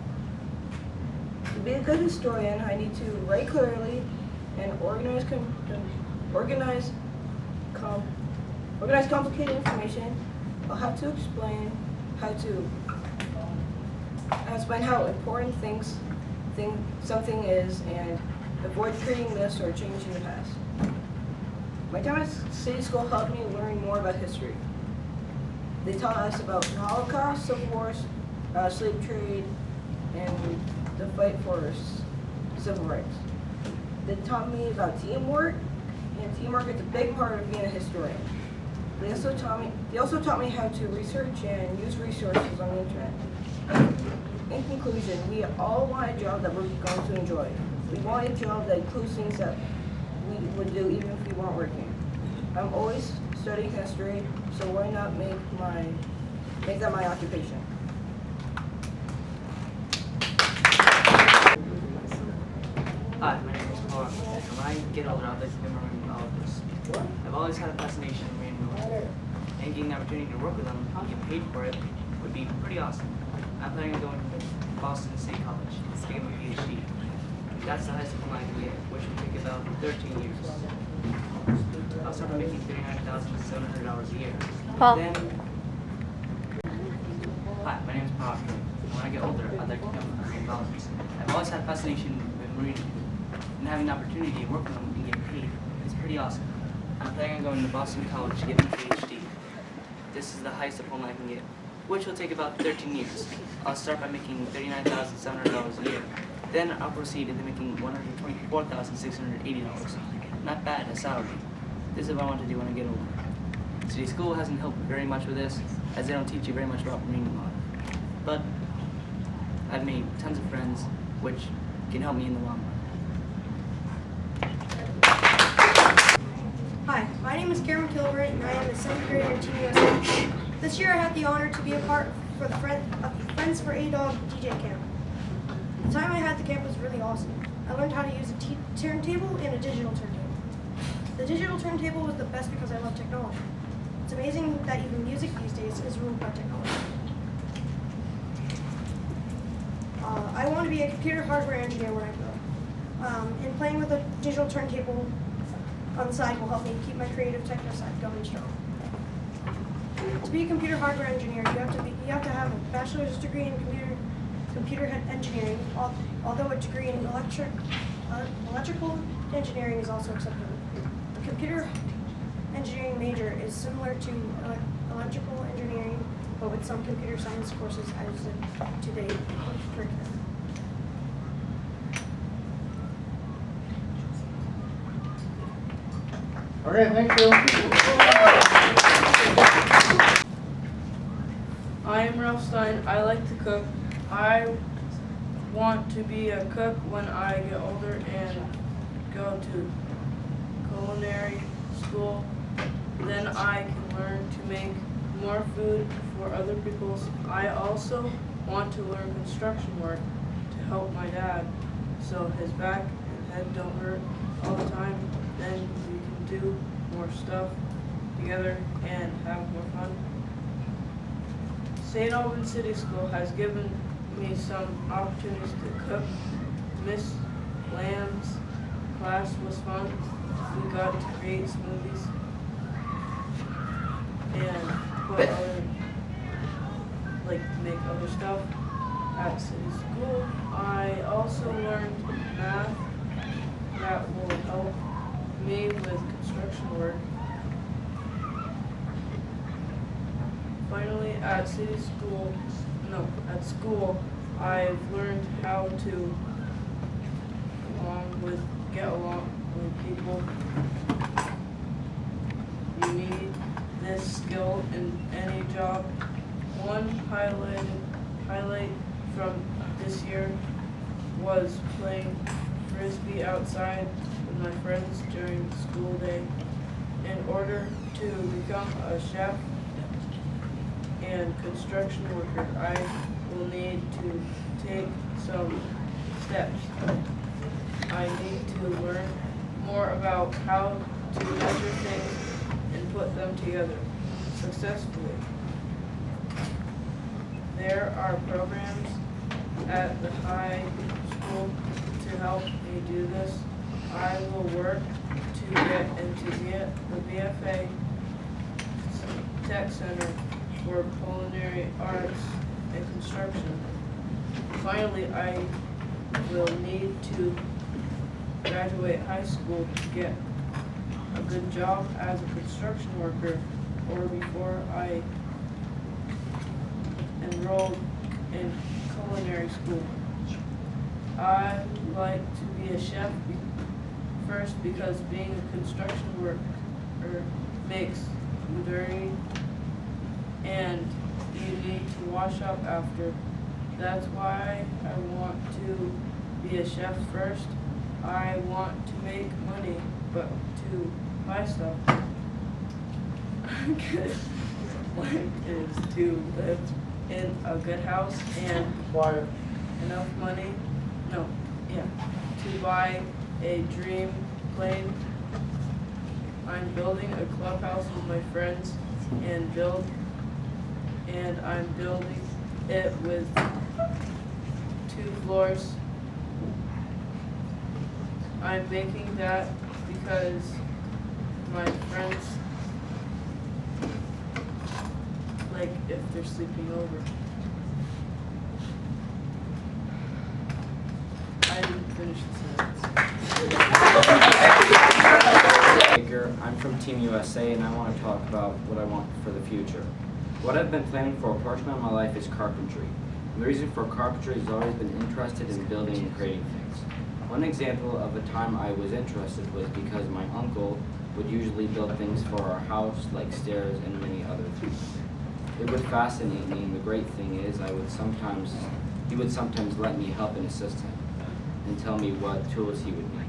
To be a good historian, I need to write clearly and organize complicated information. I'll have to explain how important something is and avoid creating this or changing the past. My time at City School helped me learn more about history. They taught us about the Holocaust, Civil Wars, slave trade, and the fight for civil rights. They taught me about teamwork, and teamwork is a big part of being a historian. They also taught me how to research and use resources on the internet. In conclusion, we all want a job that we're going to enjoy. We want a job that includes things that we would do even if we weren't working. I'm always studying history, so why not make that my occupation? Hi, my name is Paul. When I get older, I'd like to become a marine biologist. I've always had a fascination in marine biology, and getting the opportunity to work with them and get paid for it would be pretty awesome. I'm planning on going to Boston State College to get my PhD. That's the highest diploma I can get, which will take about 13 years. I'll start making $39,700 a year. Paul. Then, hi, my name is Paul. When I get older, I'd like to become a marine biologist. I've always had a fascination with marine, and having the opportunity to work with them and get paid is pretty awesome. I'm planning on going to Boston College to get my PhD. This is the highest diploma I can get, which will take about 13 years. I'll start by making $39,700 a year. Then I'll proceed into making $124,680. Not bad as salary. This is what I want to do when I get older. City School hasn't helped very much with this, as they don't teach you very much about marine life. But I've made tons of friends, which can help me in the long run. Hi, my name is Cameron Kilburn, and I am a 7th grader at Team USA. This year I had the honor to be a part for the Friends for A-Dog DJ camp. The time I had at the camp was really awesome. I learned how to use a turntable and a digital turntable. The digital turntable was the best because I love technology. It's amazing that even music these days is ruled by technology. I want to be a computer hardware engineer when I grow up. And playing with a digital turntable on the side will help me keep my creative techno side going strong. To be a computer hardware engineer, you have to have a bachelor's degree in computer computer engineering, although a degree in electrical engineering is also acceptable. A computer engineering major is similar to electrical engineering, but with some computer science courses added to the curriculum. Okay, thank you. I am Ralph Stein. I like to cook. I want to be a cook when I get older and go to culinary school. Then I can learn to make more food for other people. I also want to learn construction work to help my dad so his back and head don't hurt all the time. Then we can do more stuff together and have more fun. St. Albans City School has given me some opportunities to cook. Miss Lamb's class was fun. We got to create smoothies and make other stuff at City School. I also learned math that will help me with construction work. Finally, at school, I've learned how to get along with people. You need this skill in any job. One highlight from this year was playing frisbee outside with my friends during school day. In order to become a chef and construction worker, I will need to take some steps. I need to learn more about how to measure things and put them together successfully. There are programs at the high school to help me do this. I will work to get into the BFA Tech Center for Culinary Arts and Construction. Finally, I will need to graduate high school to get a good job as a construction worker or before I enrolled in culinary school. I'd like to be a chef first because being a construction worker makes you dirty and you need to wash up after. That's why I want to be a chef first. I want to make money, but to buy stuff. Good life is to live in a good house and enough money, to buy a dream plane. I'm building a clubhouse with my friends and I'm building it with 2 floors. I'm making that because my friends like if they're sleeping over. I didn't finish the sentence. I'm from Team USA and I want to talk about what I want for the future. What I've been planning for a portion of my life is carpentry. And the reason for carpentry is I've always been interested in building and creating things. One example of a time I was interested was because my uncle would usually build things for our house, like stairs and many other things. It would fascinate me, and the great thing is he would sometimes let me help and assist him and tell me what tools he would need.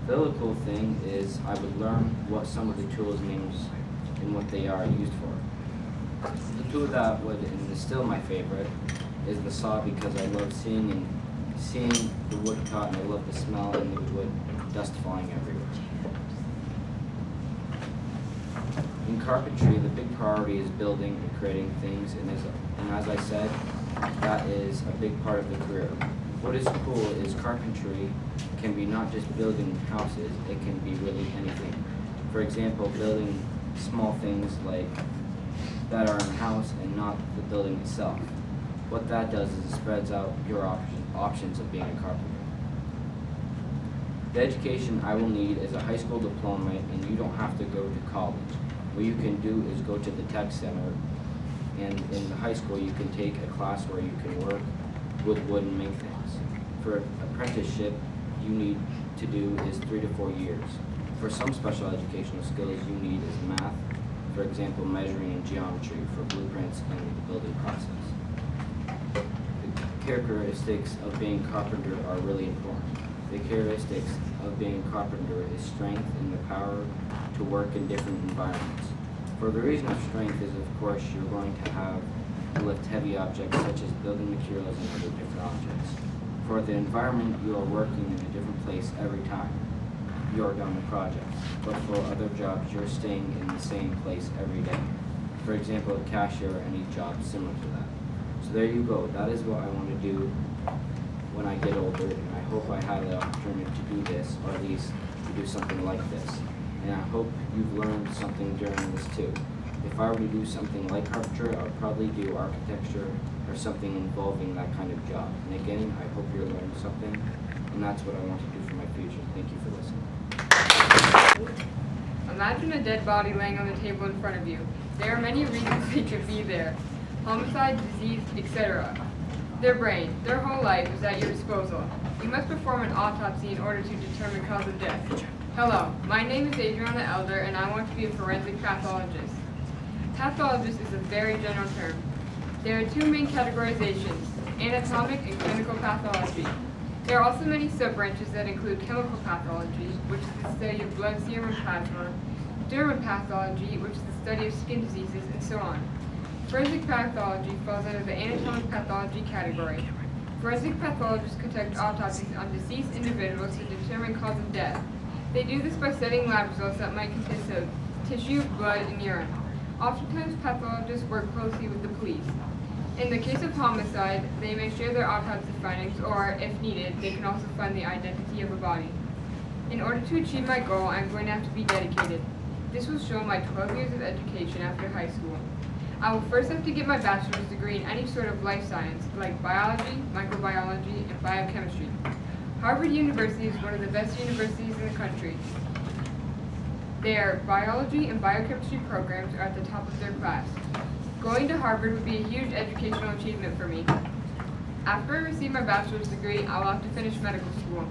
The other cool thing is I would learn what some of the tools names and what they are used for. The tool that would, and is still my favorite, is the saw because I love seeing the wood cut and I love the smell and the wood dust flying everywhere. In carpentry, the big priority is building and creating things, and as I said, that is a big part of the career. What is cool is carpentry can be not just building houses, it can be really anything. For example, building small things like that are in a house and not the building itself. What that does is it spreads out your options of being a carpenter. The education I will need is a high school diploma, and you don't have to go to college. What you can do is go to the tech center, and in the high school you can take a class where you can work with wood and make things. For apprenticeship, you need to do is 3 to 4 years. For some special educational skills you need is math, for example measuring and geometry for blueprints and the building process. The characteristics of being a carpenter are really important. The characteristics of being a carpenter is strength and the power to work in different environments. For the reason of strength is, of course, you're going to have to lift heavy objects such as building materials and other different objects. For the environment, you are working in a different place every time you are done the project. But for other jobs, you're staying in the same place every day. For example, a cashier or any job similar to that. So there you go. That is what I want to do when I get older, and I hope I have the opportunity to do this, or at least to do something like this. And I hope you've learned something during this too. If I were to do something like carpentry, I would probably do architecture or something involving that kind of job. And again, I hope you're learning something, and that's what I want to do for my future. Thank you for listening. Imagine a dead body laying on the table in front of you. There are many reasons they could be there. Homicide, disease, etc. Their brain, their whole life is at your disposal. You must perform an autopsy in order to determine cause of death. Hello, my name is Adriana the Elder, and I want to be a forensic pathologist. Pathologist is a very general term. There are two main categorizations, anatomic and clinical pathology. There are also many sub-branches that include chemical pathology, which is the study of blood, serum, and plasma, dermatopathology, which is the study of skin diseases, and so on. Forensic pathology falls under the anatomic pathology category. Forensic pathologists conduct autopsies on deceased individuals to determine cause of death. They do this by studying lab results that might consist of tissue, blood, and urine. Oftentimes, pathologists work closely with the police. In the case of homicide, they may share their autopsy findings, or, if needed, they can also find the identity of a body. In order to achieve my goal, I'm going to have to be dedicated. This will show my 12 years of education after high school. I will first have to get my bachelor's degree in any sort of life science, like biology, microbiology, and biochemistry. Harvard University is one of the best universities in the country. Their biology and biochemistry programs are at the top of their class. Going to Harvard would be a huge educational achievement for me. After I receive my bachelor's degree, I will have to finish medical school.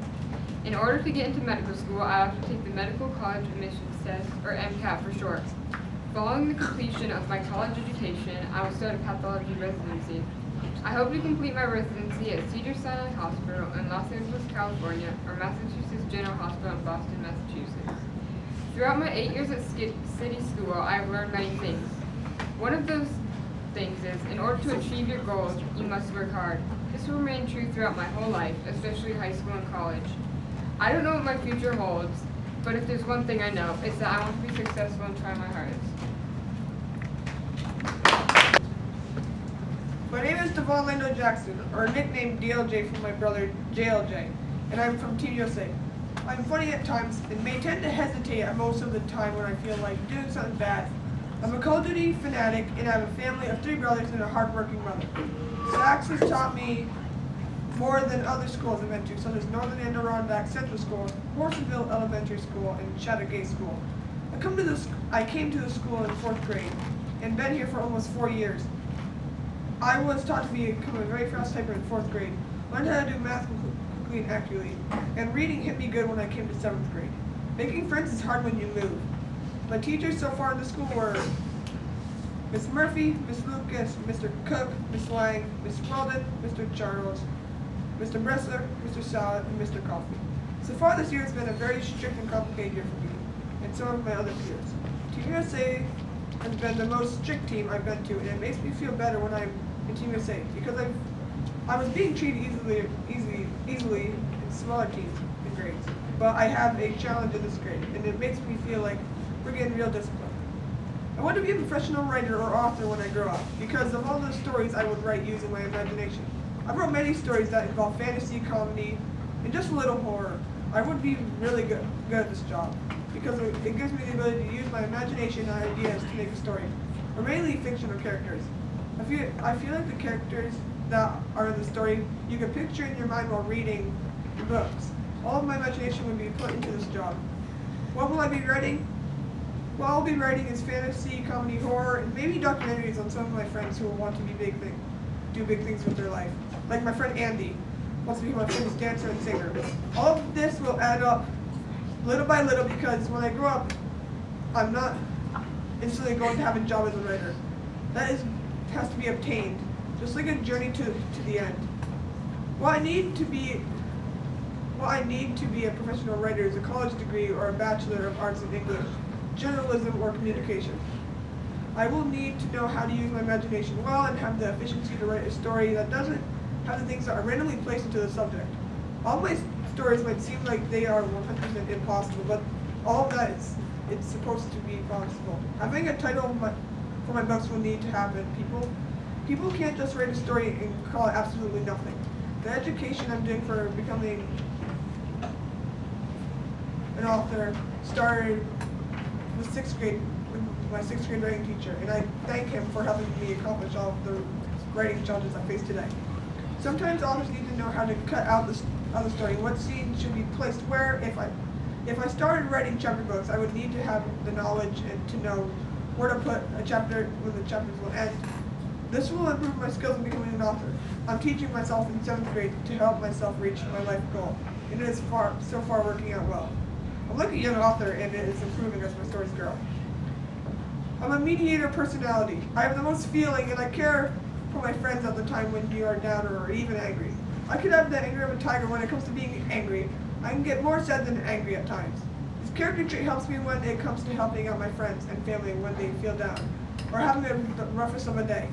In order to get into medical school, I will have to take the Medical College Admissions Test, or MCAT for short. Following the completion of my college education, I will start a pathology residency. I hope to complete my residency at Cedars-Sinai Hospital in Los Angeles, California, or Massachusetts General Hospital in Boston, Massachusetts. Throughout my 8 years at City School, I have learned many things. One of those things is, in order to achieve your goals, you must work hard. This will remain true throughout my whole life, especially high school and college. I don't know what my future holds, but if there's one thing I know, it's that I want to be successful and try my hardest. My name is Devon Lando Jackson, or nicknamed DLJ from my brother JLJ, and I'm from Team USA. I'm funny at times and may tend to hesitate at most of the time when I feel like doing something bad. I'm a Call of Duty fanatic, and I have a family of 3 brothers and a hardworking mother. Sax has taught me more than other schools I've been to, such as Northern Adirondack Central School, Horsesville Elementary School, and Chattagate School. I came to the school in 4th grade and been here for almost 4 years. I was taught to become a very fast typer in 4th grade, learned how to do math quickly and accurately, and reading hit me good when I came to 7th grade. Making friends is hard when you move. My teachers so far in the school were Miss Murphy, Miss Lucas, Mr. Cook, Miss Lang, Miss Weldon, Mr. Charles, Mr. Bressler, Mr. Salad, and Mr. Coffey. So far this year has been a very strict and complicated year for me, and some of my other peers. Team USA has been the most strict team I've been to, and it makes me feel better when I'm in Team USA, because I was being treated easily in smaller teams and grades. But I have a challenge in this grade, and it makes me feel like we're getting real discipline. I want to be a professional writer or author when I grow up, because of all the stories I would write using my imagination. I've wrote many stories that involve fantasy, comedy, and just a little horror. I would be really good at this job, because it gives me the ability to use my imagination and ideas to make a story, or mainly fictional characters. I feel like the characters that are in the story you can picture in your mind while reading the books. All of my imagination would be put into this job. What will I be writing? What I'll be writing is fantasy, comedy, horror, and maybe documentaries on some of my friends who will want to do big things with their life. Like my friend Andy wants to be my famous dancer and singer. All of this will add up little by little because when I grow up, I'm not instantly going to have a job as a writer. Has to be obtained, just like a journey to the end. What I need to be a professional writer is a college degree or a Bachelor of Arts in English, journalism, or communication. I will need to know how to use my imagination well and have the efficiency to write a story that doesn't have the things that are randomly placed into the subject. All my stories might seem like they are 100% impossible, but all of that it's supposed to be possible. Having a title for my books will need to happen. People can't just write a story and call it absolutely nothing. The education I'm doing for becoming an author started with 6th grade with my 6th grade writing teacher, and I thank him for helping me accomplish all of the writing challenges I face today. Sometimes authors need to know how to cut out the story, what scenes should be placed where. If I started writing chapter books, I would need to have the knowledge and to know where to put a chapter when the chapters will end. This will improve my skills in becoming an author. I'm teaching myself in 7th grade to help myself reach my life goal, and it is so far working out well. I'm like a young author, and it is improving as my stories grow. I'm a mediator personality. I have the most feeling, and I care for my friends at the time when you are down or even angry. I could have the anger of a tiger when it comes to being angry. I can get more sad than angry at times. This character trait helps me when it comes to helping out my friends and family when they feel down or having the roughest of a day.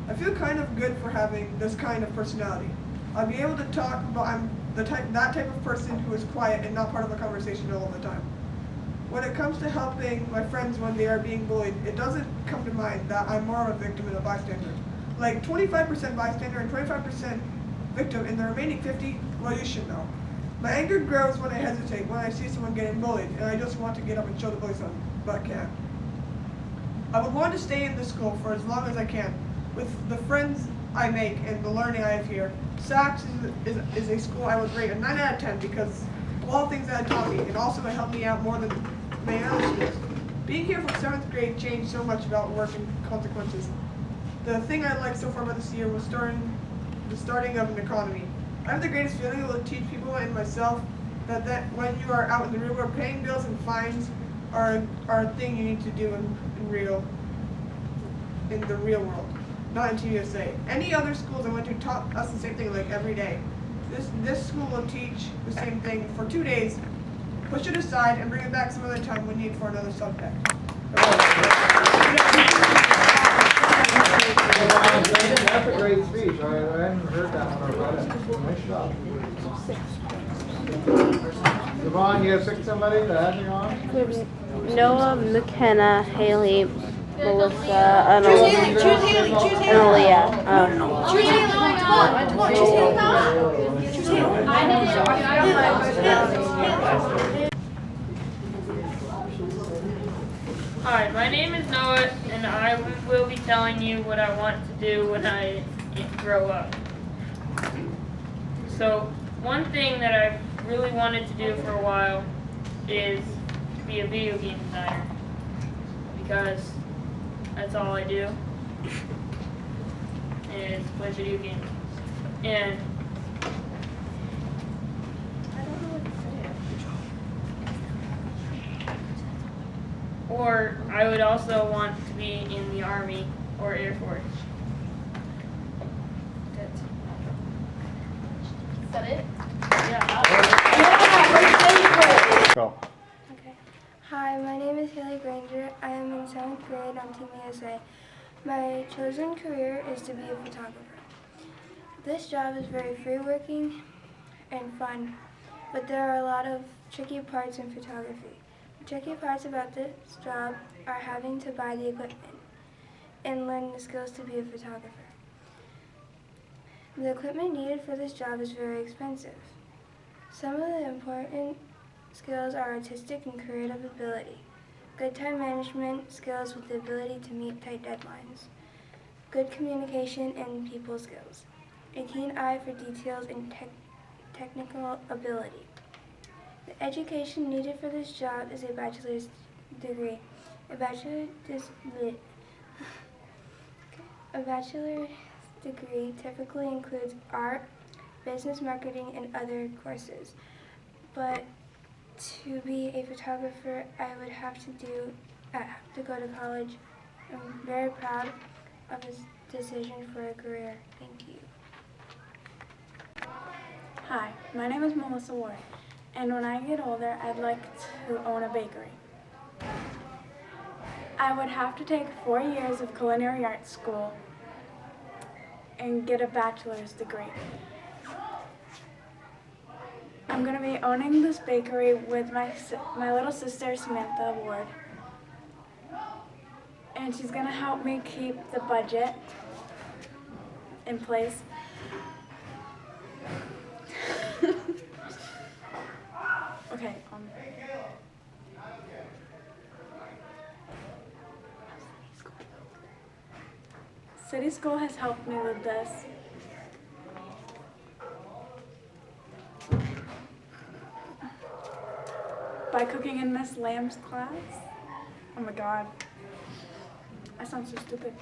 I feel kind of good for having this kind of personality. I'll be able to talk, but I'm that type of person who is quiet and not part of a conversation all the time. When it comes to helping my friends when they are being bullied, it doesn't come to mind that I'm more of a victim and a bystander. Like 25% bystander and 25% victim, and the remaining 50%, well, you should know. My anger grows when I hesitate, when I see someone getting bullied, and I just want to get up and show the bully something, but can't. I would want to stay in this school for as long as I can. With the friends I make and the learning I have here, Saks is a school I would rate a 9 out of 10 because of all the things that it taught me, and also it helped me out more than many other schools. Being here from 7th grade changed so much about work and consequences. The thing I liked so far about this year was the starting of an economy. I have the greatest feeling it will teach people and myself that when you are out in the real world, paying bills and fines are a thing you need to do in the real world, not in TUSA. Any other schools I went to taught us the same thing like every day. This school will teach the same thing for 2 days, push it aside, and bring it back some other time when needed for another subject. That's a great speech. I hadn't heard that one already. Nice job. Devon, you have picked somebody to have you on? Noah, McKenna, Haley, Melissa, and Choose Haley. Choose Haley. Choose Haley. Aaliyah. Oh. Choose Haley. Come on, choose Haley. Choose Haley. Hi, my name is Noah, and I will be telling you what I want to do when I grow up. So, one thing that I've really wanted to do for a while is to be a video game designer, because that's all I do, is play video games. And or I would also want to be in the Army or Air Force. Is that it? Go. Okay. Hi, my name is Haley Granger. I am in 7th grade on Team USA. My chosen career is to be a photographer. This job is very free working and fun, but there are a lot of tricky parts in photography. The tricky parts about this job are having to buy the equipment and learn the skills to be a photographer. The equipment needed for this job is very expensive. Some of the important skills are artistic and creative ability, good time management skills with the ability to meet tight deadlines, good communication and people skills. a keen eye for details, and technical ability. The education needed for this job is a bachelor's degree. A bachelor's degree typically includes art, business marketing, and other courses. But to be a photographer, I would have to go to college. I'm very proud of this decision for a career. Thank you. Hi, my name is Melissa Ward, and when I get older, I'd like to own a bakery. I would have to take 4 years of culinary arts school and get a bachelor's degree. I'm going to be owning this bakery with my little sister, Samantha Ward. And she's going to help me keep the budget in place. Okay. City School has helped me with this. By cooking in Miss Lamb's class. Oh my God. I sound so stupid.